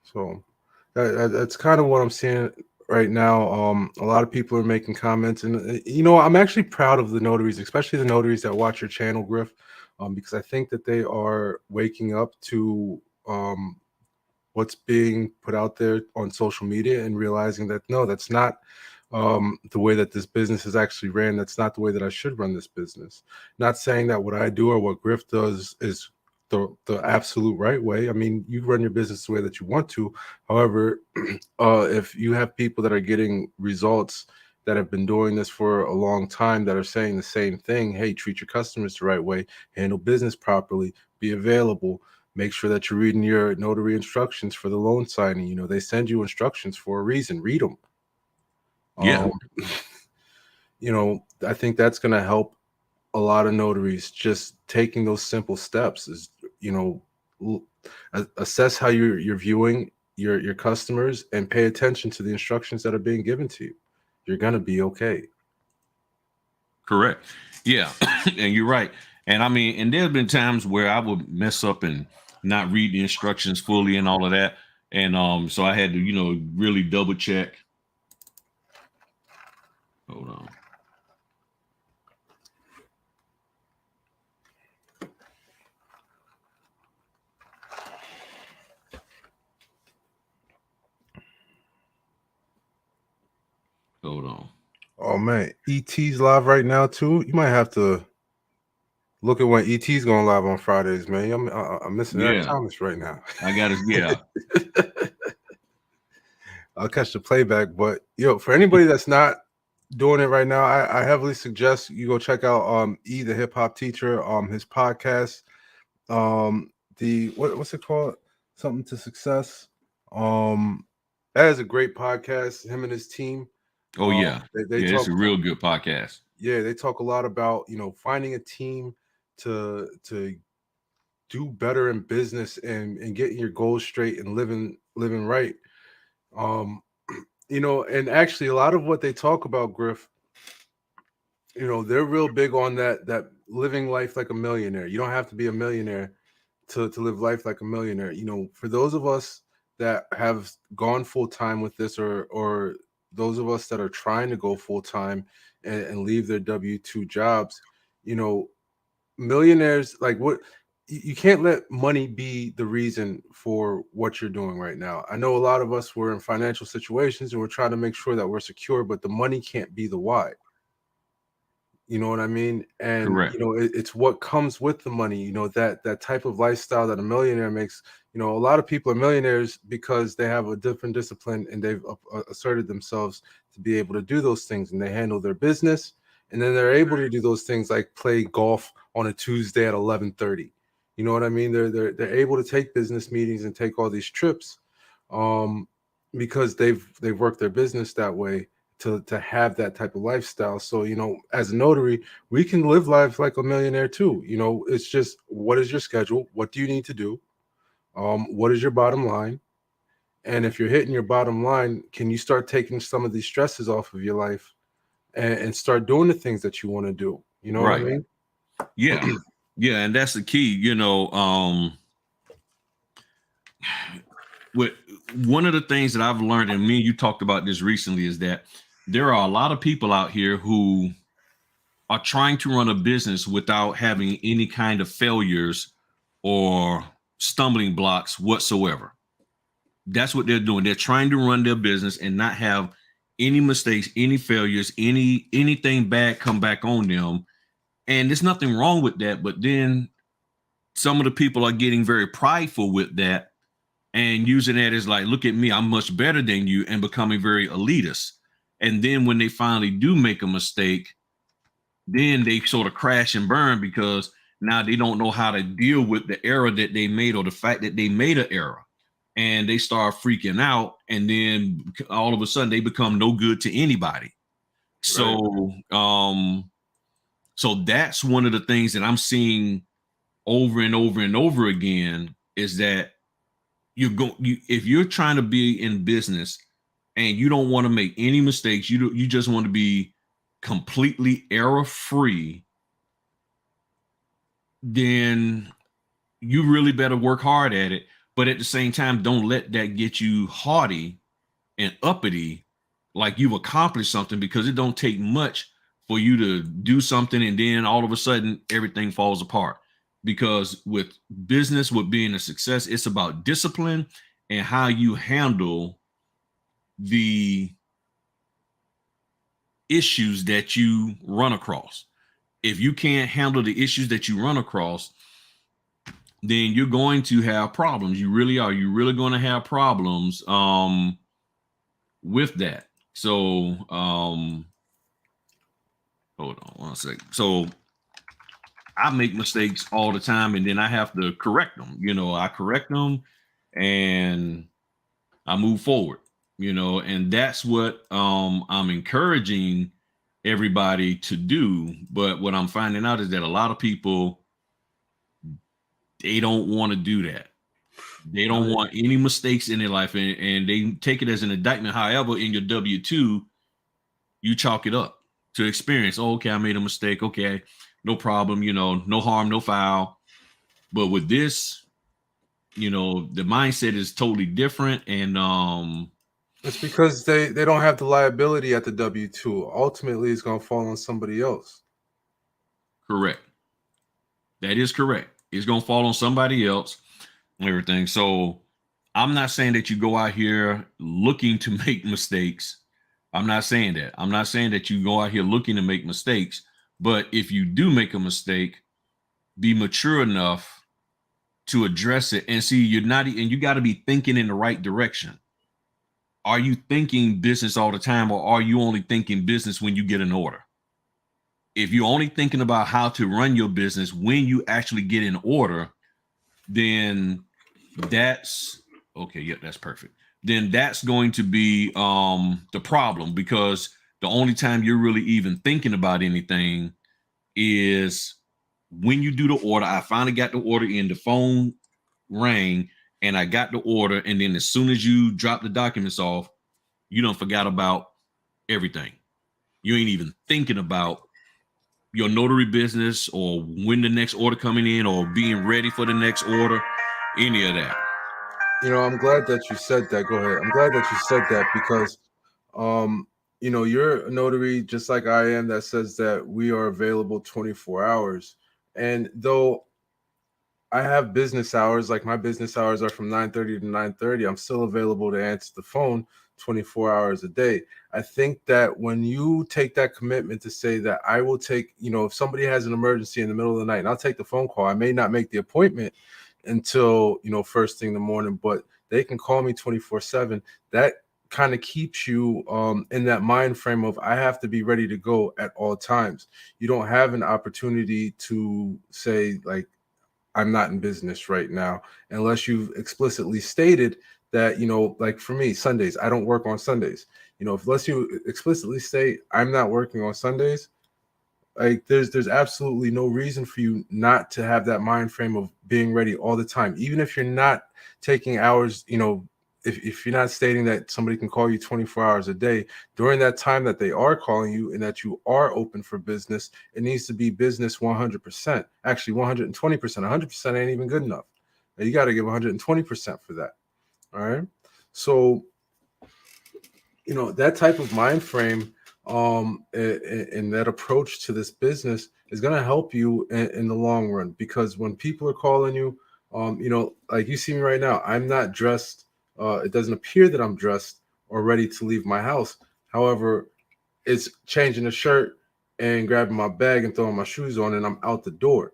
So that's kind of what I'm seeing right now. A lot of people are making comments, and I'm actually proud of the notaries, especially the notaries that watch your channel, Griff, because I think that they are waking up to what's being put out there on social media and realizing that no, that's not the way that this business is actually ran. That's not the way that I should run this business. Not saying that what I do or what Griff does is the absolute right way. I mean, you run your business the way that you want to. However, if you have people that are getting results that have been doing this for a long time that are saying the same thing, hey, treat your customers the right way, handle business properly, be available, make sure that you're reading your notary instructions for the loan signing. They send you instructions for a reason. Read them.
Yeah.
I think that's going to help a lot of notaries, just taking those simple steps is, assess how you're viewing your customers and pay attention to the instructions that are being given to you. You're going to be okay.
Correct. Yeah. And you're right. And I mean, and there's been times where I would mess up and not read the instructions fully and all of that. And so I had to, really double check. Hold on. Hold on.
Oh man, ET's live right now too. You might have to look at when ET's going live on Fridays, man. I'm missing Eric Thomas right now.
I got it. Yeah.
I'll catch the playback, but for anybody that's not doing it right now, I heavily suggest you go check out E the Hip Hop Teacher, his podcast, the what's it called, Something to Success. That is a great podcast, him and his team.
Oh yeah,
they talk,
it's a real good podcast.
Yeah, they talk a lot about finding a team to do better in business and getting your goals straight and living right. And actually a lot of what they talk about, Griff, they're real big on that living life like a millionaire. You don't have to be a millionaire to live life like a millionaire. For those of us that have gone full time with this, or those of us that are trying to go full time and leave their W-2 jobs, millionaires, like, what, you can't let money be the reason for what you're doing right now. I know a lot of us were in financial situations and we're trying to make sure that we're secure, but the money can't be the why. You know what I mean? And
Correct.
it's what comes with the money, that type of lifestyle that a millionaire makes. A lot of people are millionaires because they have a different discipline and they've asserted themselves to be able to do those things, and they handle their business, and then they're able to do those things like play golf on a Tuesday at 11:30. You know what I mean? They're able to take business meetings and take all these trips because they've worked their business that way to have that type of lifestyle. So, you know, as a notary, we can live life like a millionaire too. You know, it's just, what is your schedule? What do you need to do? What is your bottom line? And if you're hitting your bottom line, can you start taking some of these stresses off of your life and start doing the things that you want to do? You know what I
Right.
mean?
Yeah. Yeah. And that's the key, you know, with one of the things that I've learned, and me and you talked about this recently, is that there are a lot of people out here who are trying to run a business without having any kind of failures or stumbling blocks whatsoever. That's what they're doing. They're trying to run their business and not have any mistakes, any failures, anything bad come back on them. And there's nothing wrong with that. But then some of the people are getting very prideful with that and using that as like, look at me, I'm much better than you, and becoming very elitist. And then when they finally do make a mistake, then they sort of crash and burn because now they don't know how to deal with the error that they made or the fact that they made an error. And they start freaking out, and then all of a sudden they become no good to anybody. So, so that's one of the things that I'm seeing over and over and over again, is that if you're trying to be in business and you don't want to make any mistakes, you just want to be completely error free, then you really better work hard at it. But at the same time, don't let that get you haughty and uppity, like you've accomplished something, because it don't take much for you to do something and then all of a sudden everything falls apart. Because with business, with being a success, it's about discipline and how you handle the issues that you run across. If you can't handle the issues that you run across, then you're going to have problems. You really are. You're really going to have problems with that. So hold on one second. So I make mistakes all the time, and then I have to correct them. You know, I correct them and I move forward, you know, and that's what I'm encouraging everybody to do. But what I'm finding out is that a lot of people, they don't want to do that. They don't want any mistakes in their life, and they take it as an indictment. However, in your W-2, you chalk it up to experience. Oh, okay, I made a mistake. Okay, no problem. You know, no harm, no foul. But with this, you know, the mindset is totally different. And
It's because they don't have the liability at the W-2. Ultimately, it's going to fall on somebody else.
correct. That is correct. It's going to fall on somebody else and everything. So I'm not saying that you go out here looking to make mistakes. I'm not saying that. I'm not saying that you go out here looking to make mistakes. But if you do make a mistake, be mature enough to address it and see you're not, and you got to be thinking in the right direction. Are you thinking business all the time, or are you only thinking business when you get an order? If you're only thinking about how to run your business when you actually get an order, then that's okay. Yeah, that's perfect. Then that's going to be the problem, because the only time you're really even thinking about anything is when you do the order. I finally got the order in, the phone rang, and I got the order. And then as soon as you drop the documents off, you don't forgot about everything. You ain't even thinking about your notary business or when the next order coming in or being ready for the next order, any of that.
You know, I'm glad that you said that. Go ahead. I'm glad that you said that because, you know, you're a notary just like I am that says that we are available 24 hours. And though I have business hours, like my business hours are from 9:30 to 9:30, I'm still available to answer the phone 24 hours a day. I think that when you take that commitment to say that I will take, you know, if somebody has an emergency in the middle of the night, and I'll take the phone call. I may not make the appointment until, you know, first thing in the morning, but they can call me 24/7. That kind of keeps you in that mind frame of I have to be ready to go at all times. You don't have an opportunity to say like, I'm not in business right now, unless you've explicitly stated that, like for me, Sundays, I don't work on Sundays. Unless you explicitly state I'm not working on Sundays, like there's absolutely no reason for you not to have that mind frame of being ready all the time, even if you're not taking hours. If you're not stating that somebody can call you 24 hours a day, during that time that they are calling you and that you are open for business, it needs to be business 100%, actually 120%. 100% ain't even good enough. Now, you got to give 120% for that. All right. So that type of mind frame, and that approach to this business is going to help you in the long run, because when people are calling you, like you see me right now, I'm not dressed. It doesn't appear that I'm dressed or ready to leave my house. However, it's changing a shirt and grabbing my bag and throwing my shoes on, and I'm out the door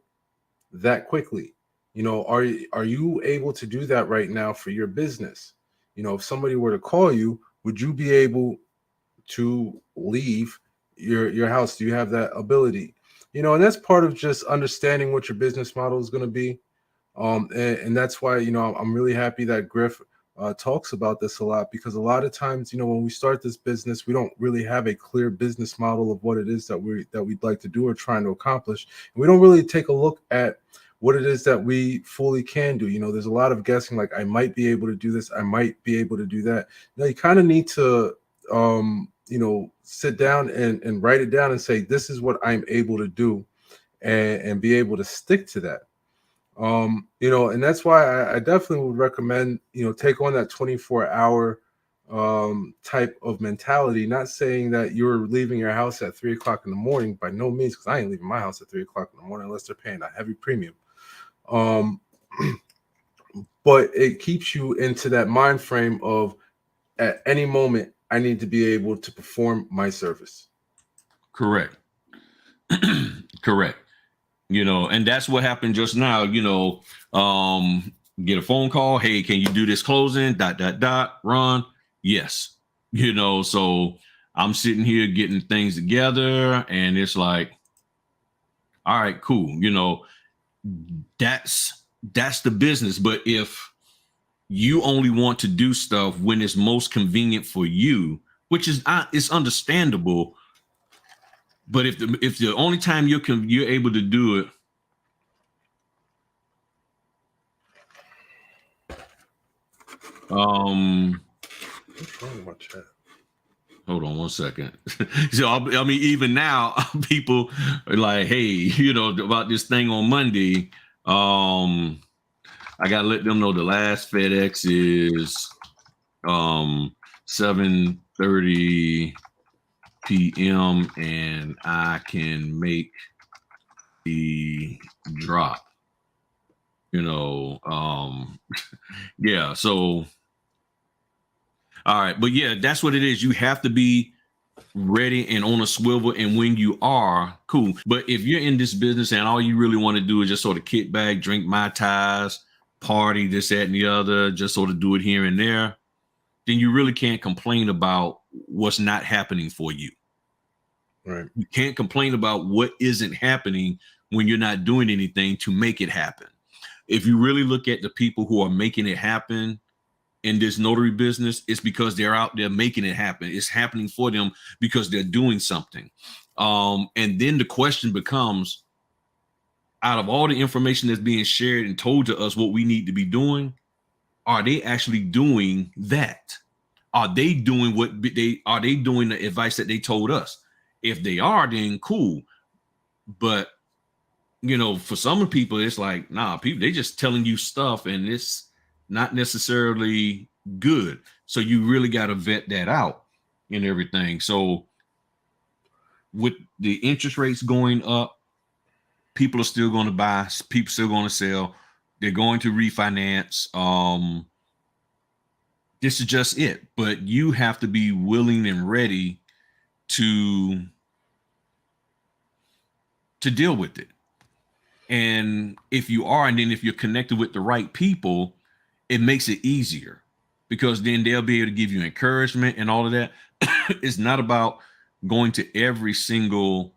that quickly. Are you able to do that right now for your business? If somebody were to call you, would you be able to leave your house? Do you have that ability? And that's part of just understanding what your business model is going to be. And that's why, I'm really happy that Griff talks about this a lot, because a lot of times, when we start this business, we don't really have a clear business model of what it is that we'd like to do or trying to accomplish. And we don't really take a look at what it is that we fully can do. There's a lot of guessing, like I might be able to do this, I might be able to do that. Now you kind of need to sit down and write it down and say, this is what I'm able to do, and be able to stick to that. And that's why I definitely would recommend, take on that 24-hour type of mentality. Not saying that you're leaving your house at 3:00 in the morning, by no means, because I ain't leaving my house at 3:00 in the morning unless they're paying a heavy premium. But it keeps you into that mind frame of, at any moment, I need to be able to perform my service.
Correct. Correct. And that's what happened just now. Get a phone call. Hey, can you do this closing? ... Run. Yes. So I'm sitting here getting things together, and it's like, all right, cool. That's the business. But if you only want to do stuff when it's most convenient for you, which is it's understandable. But if the only time you're able to do it,
what's wrong with my chat?
Hold on one second. So I mean, even now, people are like, "Hey, about this thing on Monday. I gotta let them know the last FedEx is 7:30 p.m. and I can make the drop." Yeah. So, all right, but yeah, that's what it is. You have to be ready and on a swivel, and when you are, cool. But if you're in this business and all you really want to do is just sort of kick back, drink Mai Tais, party, this, that, and the other, just sort of do it here and there, then you really can't complain about what's not happening for you.
Right.
You can't complain about what isn't happening when you're not doing anything to make it happen. If you really look at the people who are making it happen in this notary business, it's because they're out there making it happen. It's happening for them because they're doing something. And then the question becomes, out of all the information that's being shared and told to us what we need to be doing, are they actually doing that? Are they doing are they doing the advice that they told us? If they are, then cool. But for some people, it's like, nah, people, they just telling you stuff and it's not necessarily good. So you really got to vet that out and everything. So with the interest rates going up, people are still going to buy, people still going to sell, they're going to refinance. This is just it. But you have to be willing and ready to deal with it. And if you are, and then if you're connected with the right people, it makes it easier, because then they'll be able to give you encouragement and all of that. It's not about going to every single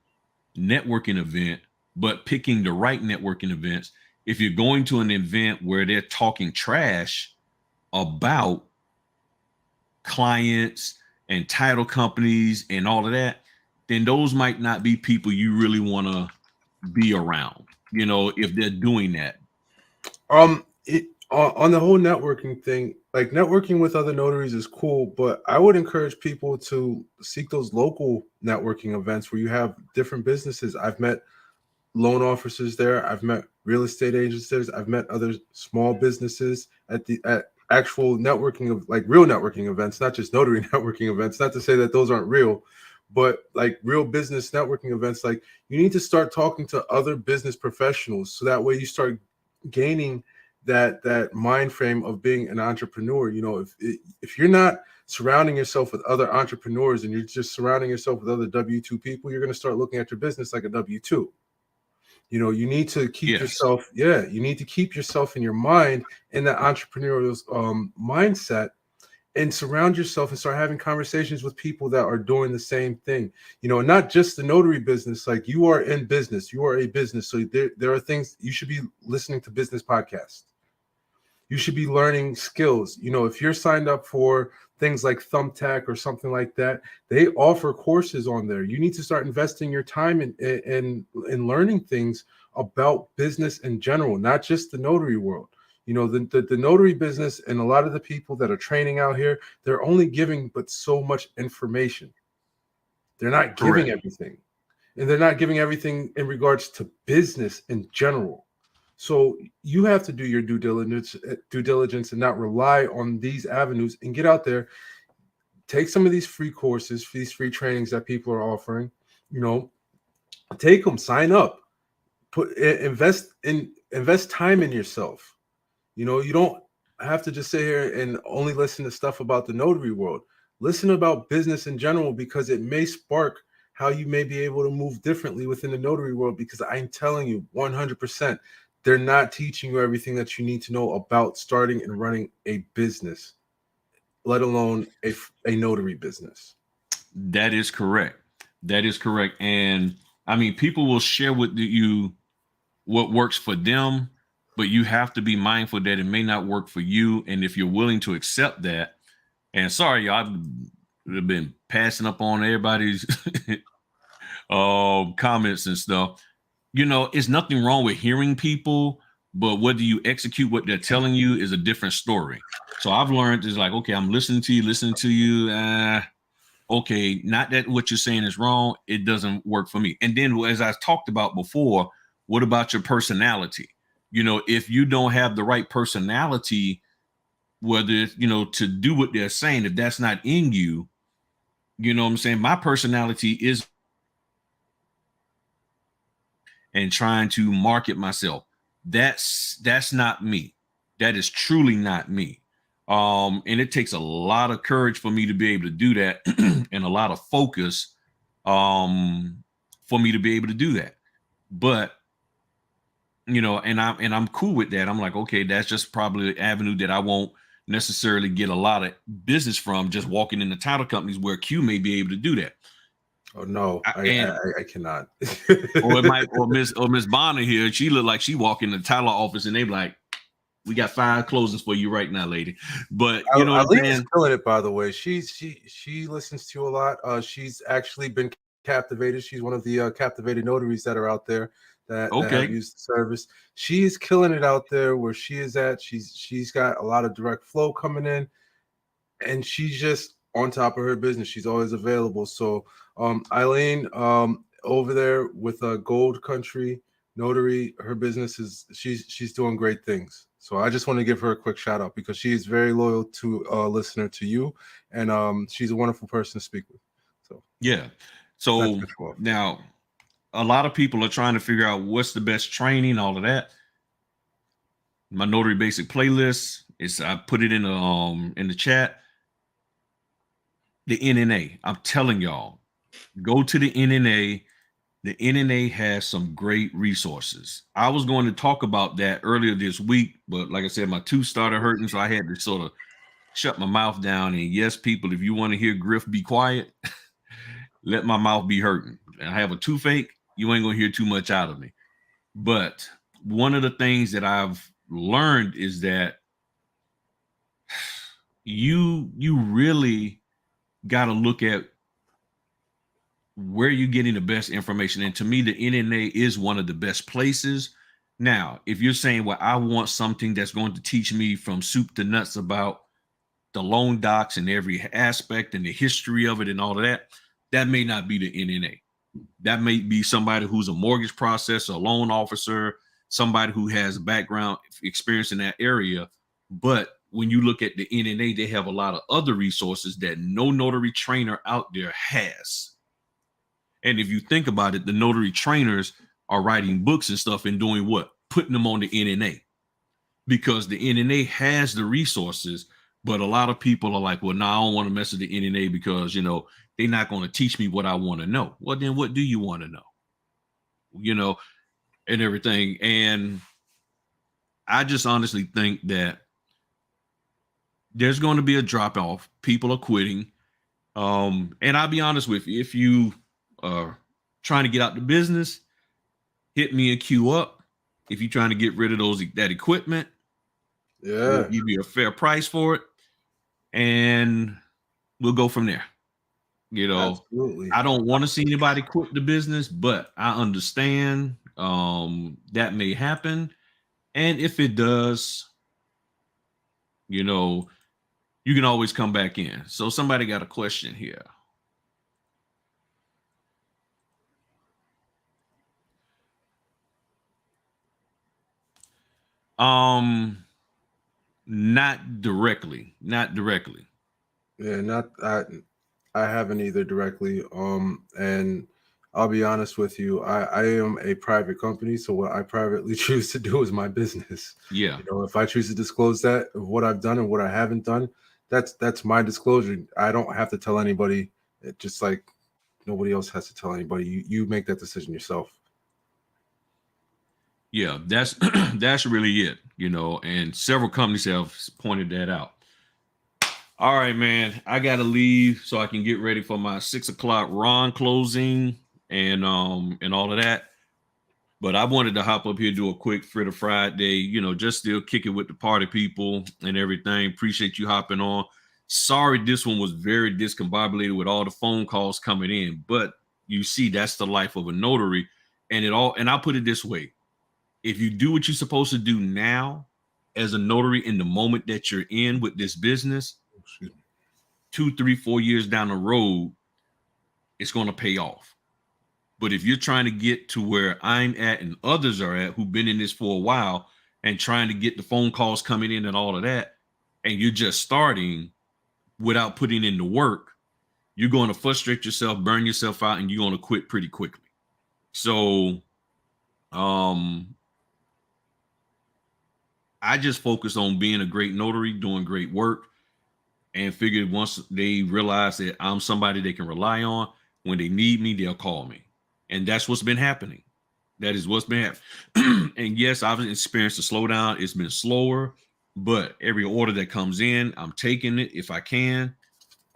networking event, but picking the right networking events. if you're going to an event where they're talking trash about clients and title companies and all of that, then those might not be people you really want to be around, if they're doing that.
On the whole networking thing, like networking with other notaries is cool, but I would encourage people to seek those local networking events where you have different businesses. I've met loan officers there. I've met real estate agents there. I've met other small businesses at actual networking of like real networking events, not just notary networking events. Not to say that those aren't real, but like real business networking events. Like you need to start talking to other business professionals so that way you start gaining that mind frame of being an entrepreneur. If you're not surrounding yourself with other entrepreneurs and you're just surrounding yourself with other W-2 people, you're going to start looking at your business like a W-2. You need to keep yourself, you need to keep yourself in your mind in that entrepreneurial mindset and surround yourself and start having conversations with people that are doing the same thing, not just the notary business. Like you are in business, you are a business. So there are things you should be listening to business podcasts. You should be learning skills. If you're signed up for things like Thumbtack or something like that, they offer courses on there. You need to start investing your time in learning things about business in general, not just the notary world. The notary business and a lot of the people that are training out here, they're only giving but so much information. They're not giving everything. And they're not giving everything in regards to business in general. So you have to do your due diligence and not rely on these avenues and get out there, take some of these free courses, these free trainings that people are offering, take them, sign up, invest time in yourself. You don't have to just sit here and only listen to stuff about the notary world. Listen about business in general, because it may spark how you may be able to move differently within the notary world, because I'm telling you 100%, they're not teaching you everything that you need to know about starting and running a business, let alone a notary business.
That is correct. And I mean, people will share with you what works for them, but you have to be mindful that it may not work for you. And if you're willing to accept that, and sorry, y'all, I've been passing up on everybody's comments and stuff. It's nothing wrong with hearing people, but whether you execute what they're telling you is a different story. So I've learned is like, okay, I'm listening to you. Okay, not that what you're saying is wrong. It doesn't work for me. And then, as I talked about before, what about your personality? If you don't have the right personality, whether to do what they're saying, if that's not in you, what I'm saying? My personality is and trying to market myself. That's not me. That is truly not me. And it takes a lot of courage for me to be able to do that and a lot of focus for me to be able to do that. But and I'm cool with that. I'm like, okay, that's just probably an avenue that I won't necessarily get a lot of business from, just walking into title companies where Q may be able to do that.
Oh no, I cannot.
or Miss Bonner here, she look like she walk in the title office and they be like, we got 5 closings for you right now, lady. But
Alina's killing it, by the way. She listens to you a lot. She's actually been captivated. She's one of the captivated notaries that are out there that have used the service. She is killing it out there where she is at. She's got a lot of direct flow coming in, and she's just on top of her business. She's always available. So Eileen over there with Gold Country Notary, her business is she's doing great things. So I just want to give her a quick shout out because she is very loyal to listener to you, and she's a wonderful person to speak with. So
yeah. So now a lot of people are trying to figure out what's the best training, all of that. My Notary Basic playlist is, I put it in the chat. The NNA, I'm telling y'all, go to the NNA. The NNA has some great resources. I was going to talk about that earlier this week, but like I said, my tooth started hurting, so I had to sort of shut my mouth down. And yes, people, if you want to hear Griff be quiet, let my mouth be hurting. I have a toothache. You ain't gonna hear too much out of me. But one of the things that I've learned is that you really got to look at where you're getting the best information. And to me, the NNA is one of the best places. Now, if you're saying, well, I want something that's going to teach me from soup to nuts about the loan docs and every aspect and the history of it and all of that, that may not be the NNA. That may be somebody who's a mortgage processor, a loan officer, somebody who has a background experience in that area. But when you look at the NNA, they have a lot of other resources that no notary trainer out there has. And if you think about it, the notary trainers are writing books and stuff and doing what? Putting them on the NNA, because the NNA has the resources. But a lot of people are like, well, no, I don't want to mess with the NNA because, you know, they're not going to teach me what I want to know. Well, then what do you want to know? You know, and everything. And I just honestly think that there's going to be a drop off. People are quitting. And I'll be honest with you, if you are trying to get out the business, hit me and queue up. If you're trying to get rid of that equipment, we'll give you a fair price for it, and we'll go from there. You know, absolutely. I don't want to see anybody quit the business, but I understand that may happen. And if it does, you know, you can always come back in. So somebody got a question here. Not directly.
Yeah, I haven't either directly. And I'll be honest with you, I am a private company, so what I privately choose to do is my business.
Yeah.
You know, if I choose to disclose that of what I've done and what I haven't done, that's my disclosure. I don't have to tell anybody. It just like nobody else has to tell anybody. You make that decision yourself.
Yeah, that's that's really it, you know, and several companies have pointed that out. All right, man, I gotta leave so I can get ready for my 6 o'clock Ron closing and all of that. But I wanted to hop up here, do a quick Fritter Friday, you know, just still kick it with the party people and everything. Appreciate you hopping on. Sorry, this one was very discombobulated with all the phone calls coming in, but you see, that's the life of a notary. And I'll put it this way. If you do what you're supposed to do now as a notary in the moment that you're in with this business, 2, 3, 4 years down the road, it's going to pay off. But if you're trying to get to where I'm at and others are at who've been in this for a while and trying to get the phone calls coming in and all of that, and you're just starting without putting in the work, you're going to frustrate yourself, burn yourself out, and you're going to quit pretty quickly. So, I just focused on being a great notary, doing great work, and figured once they realize that I'm somebody they can rely on, when they need me, they'll call me. And that's what's been happening. That is what's been happening. And yes, I've experienced a slowdown. It's been slower, but every order that comes in, I'm taking it if I can.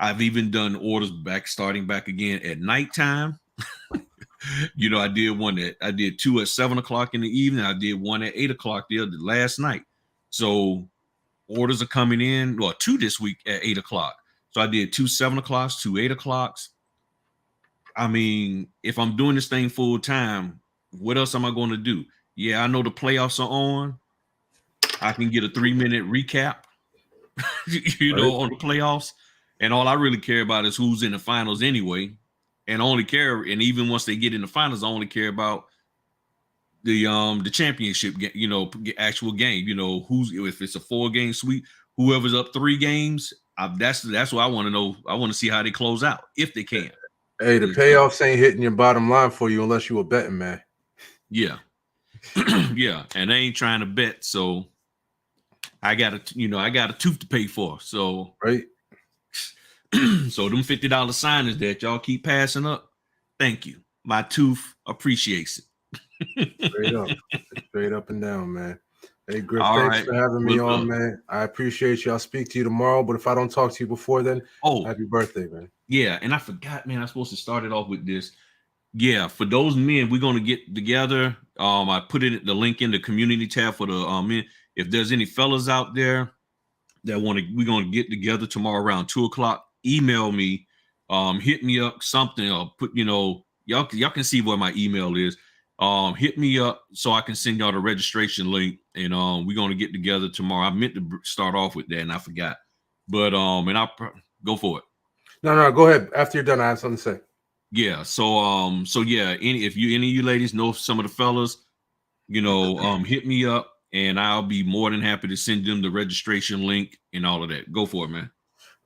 I've even done orders starting back again at nighttime. You know, I did 2 at 7 o'clock in the evening. I did 1 at 8 o'clock last night. So orders are coming in, well, 2 this week at 8 o'clock. So I did 2 7 o'clocks, 2 8 o'clocks. I mean, if I'm doing this thing full time, what else am I going to do? Yeah, I know the playoffs are on. I can get a 3-minute recap, you know, on the playoffs. And all I really care about is who's in the finals anyway. And even once they get in the finals, I only care about the championship, you know, actual game. You know, if it's a 4-game sweep, whoever's up 3 games, that's what I want to know. I want to see how they close out if they can.
Hey, the payoffs ain't hitting your bottom line for you unless you a betting man.
Yeah. Yeah, and I ain't trying to bet, so I got a tooth to pay for. So
right.
So them $50 signers that y'all keep passing up, thank you. My tooth appreciates
it. Straight up and down, man. Hey, Griff, thanks for having me on, man. I appreciate you. I'll speak to you tomorrow, but if I don't talk to you before then, happy birthday, man.
Yeah, and I forgot, man, I'm supposed to start it off with this. Yeah, for those men, we're gonna get together. I put it the link in the community tab for the men. If there's any fellas out there that want to, we're gonna get together tomorrow around 2 o'clock. Email me, hit me up something, or put y'all can see where my email is. Hit me up so I can send y'all the registration link, and we're gonna get together tomorrow. I meant to start off with that and I forgot, but and I'll go for it.
No, go ahead. After you're done, I have something to say.
Yeah. So yeah, any of you ladies know some of the fellas, hit me up and I'll be more than happy to send them the registration link and all of that. Go for it, man.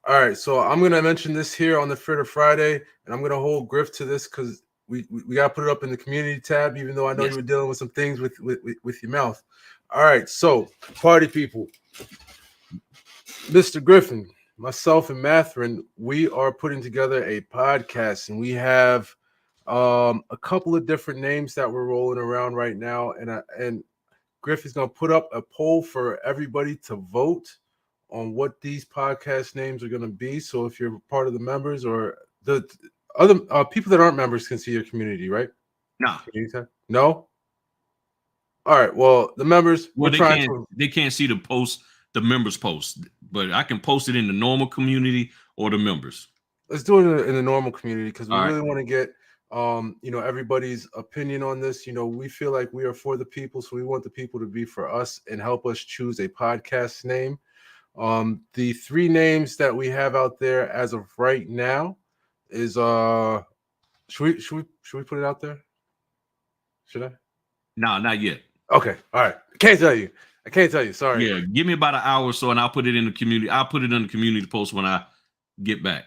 All right, so I'm gonna mention this here on the Fritter Friday, and I'm gonna hold Griff to this because we gotta put it up in the community tab, even though I know you were dealing with some things with your mouth. All right, so party people, Mr. Griffin, myself, and Matherin, we are putting together a podcast, and we have a couple of different names that we're rolling around right now, and Griff is gonna put up a poll for everybody to vote on what these podcast names are going to be. So if you're part of the members or the other people that aren't members can see your community, right?
Nah.
No. All right. Well, the members.
Well, they can't see the members post, but I can post it in the normal community or the members.
Let's do it in the normal community because we really want to get everybody's opinion on this. We feel like we are for the people, so we want the people to be for us and help us choose a podcast name. The three names that we have out there as of right now is should we put it out there? Should I?
No, not yet.
Okay. All right. I can't tell you. Sorry.
Yeah, give me about an hour or so and I'll put it in the community. I'll put it in the community post when I get back.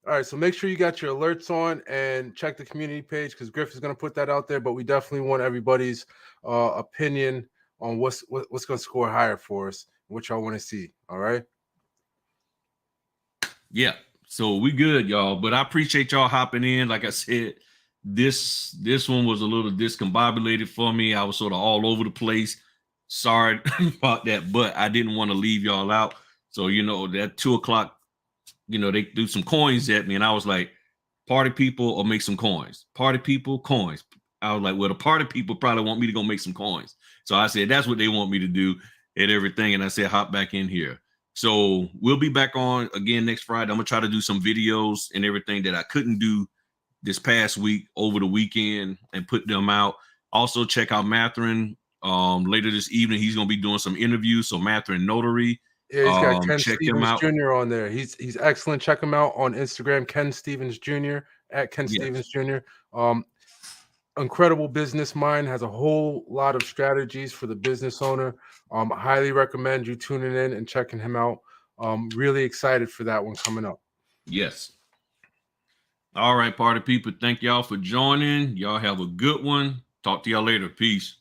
All right. So make sure you got your alerts on and check the community page because Griff is going to put that out there, but we definitely want everybody's opinion on what's going to score higher for us, what y'all want to see. All right.
Yeah. So we good, y'all. But I appreciate y'all hopping in. Like I said, this one was a little discombobulated for me. I was sort of all over the place. Sorry about that, but I didn't want to leave y'all out. So, that 2 o'clock, they threw some coins at me and I was like, party people or make some coins. Party people, coins. I was like, well, the party people probably want me to go make some coins. So I said, that's what they want me to do and everything. And I said, hop back in here. So we'll be back on again next Friday. I'm going to try to do some videos and everything that I couldn't do this past week over the weekend and put them out. Also check out Matherin later this evening. He's going to be doing some interviews. So Matherin Notary.
Yeah, he's got Ken Stevens Jr. on there. He's excellent. Check him out on Instagram, Ken Stevens Jr. at Ken Stevens Jr. Incredible business mind, has a whole lot of strategies for the business owner. I highly recommend you tuning in and checking him out. Really excited for that one coming up.
Yes. All right, party people. Thank y'all for joining. Y'all have a good one. Talk to y'all later. Peace.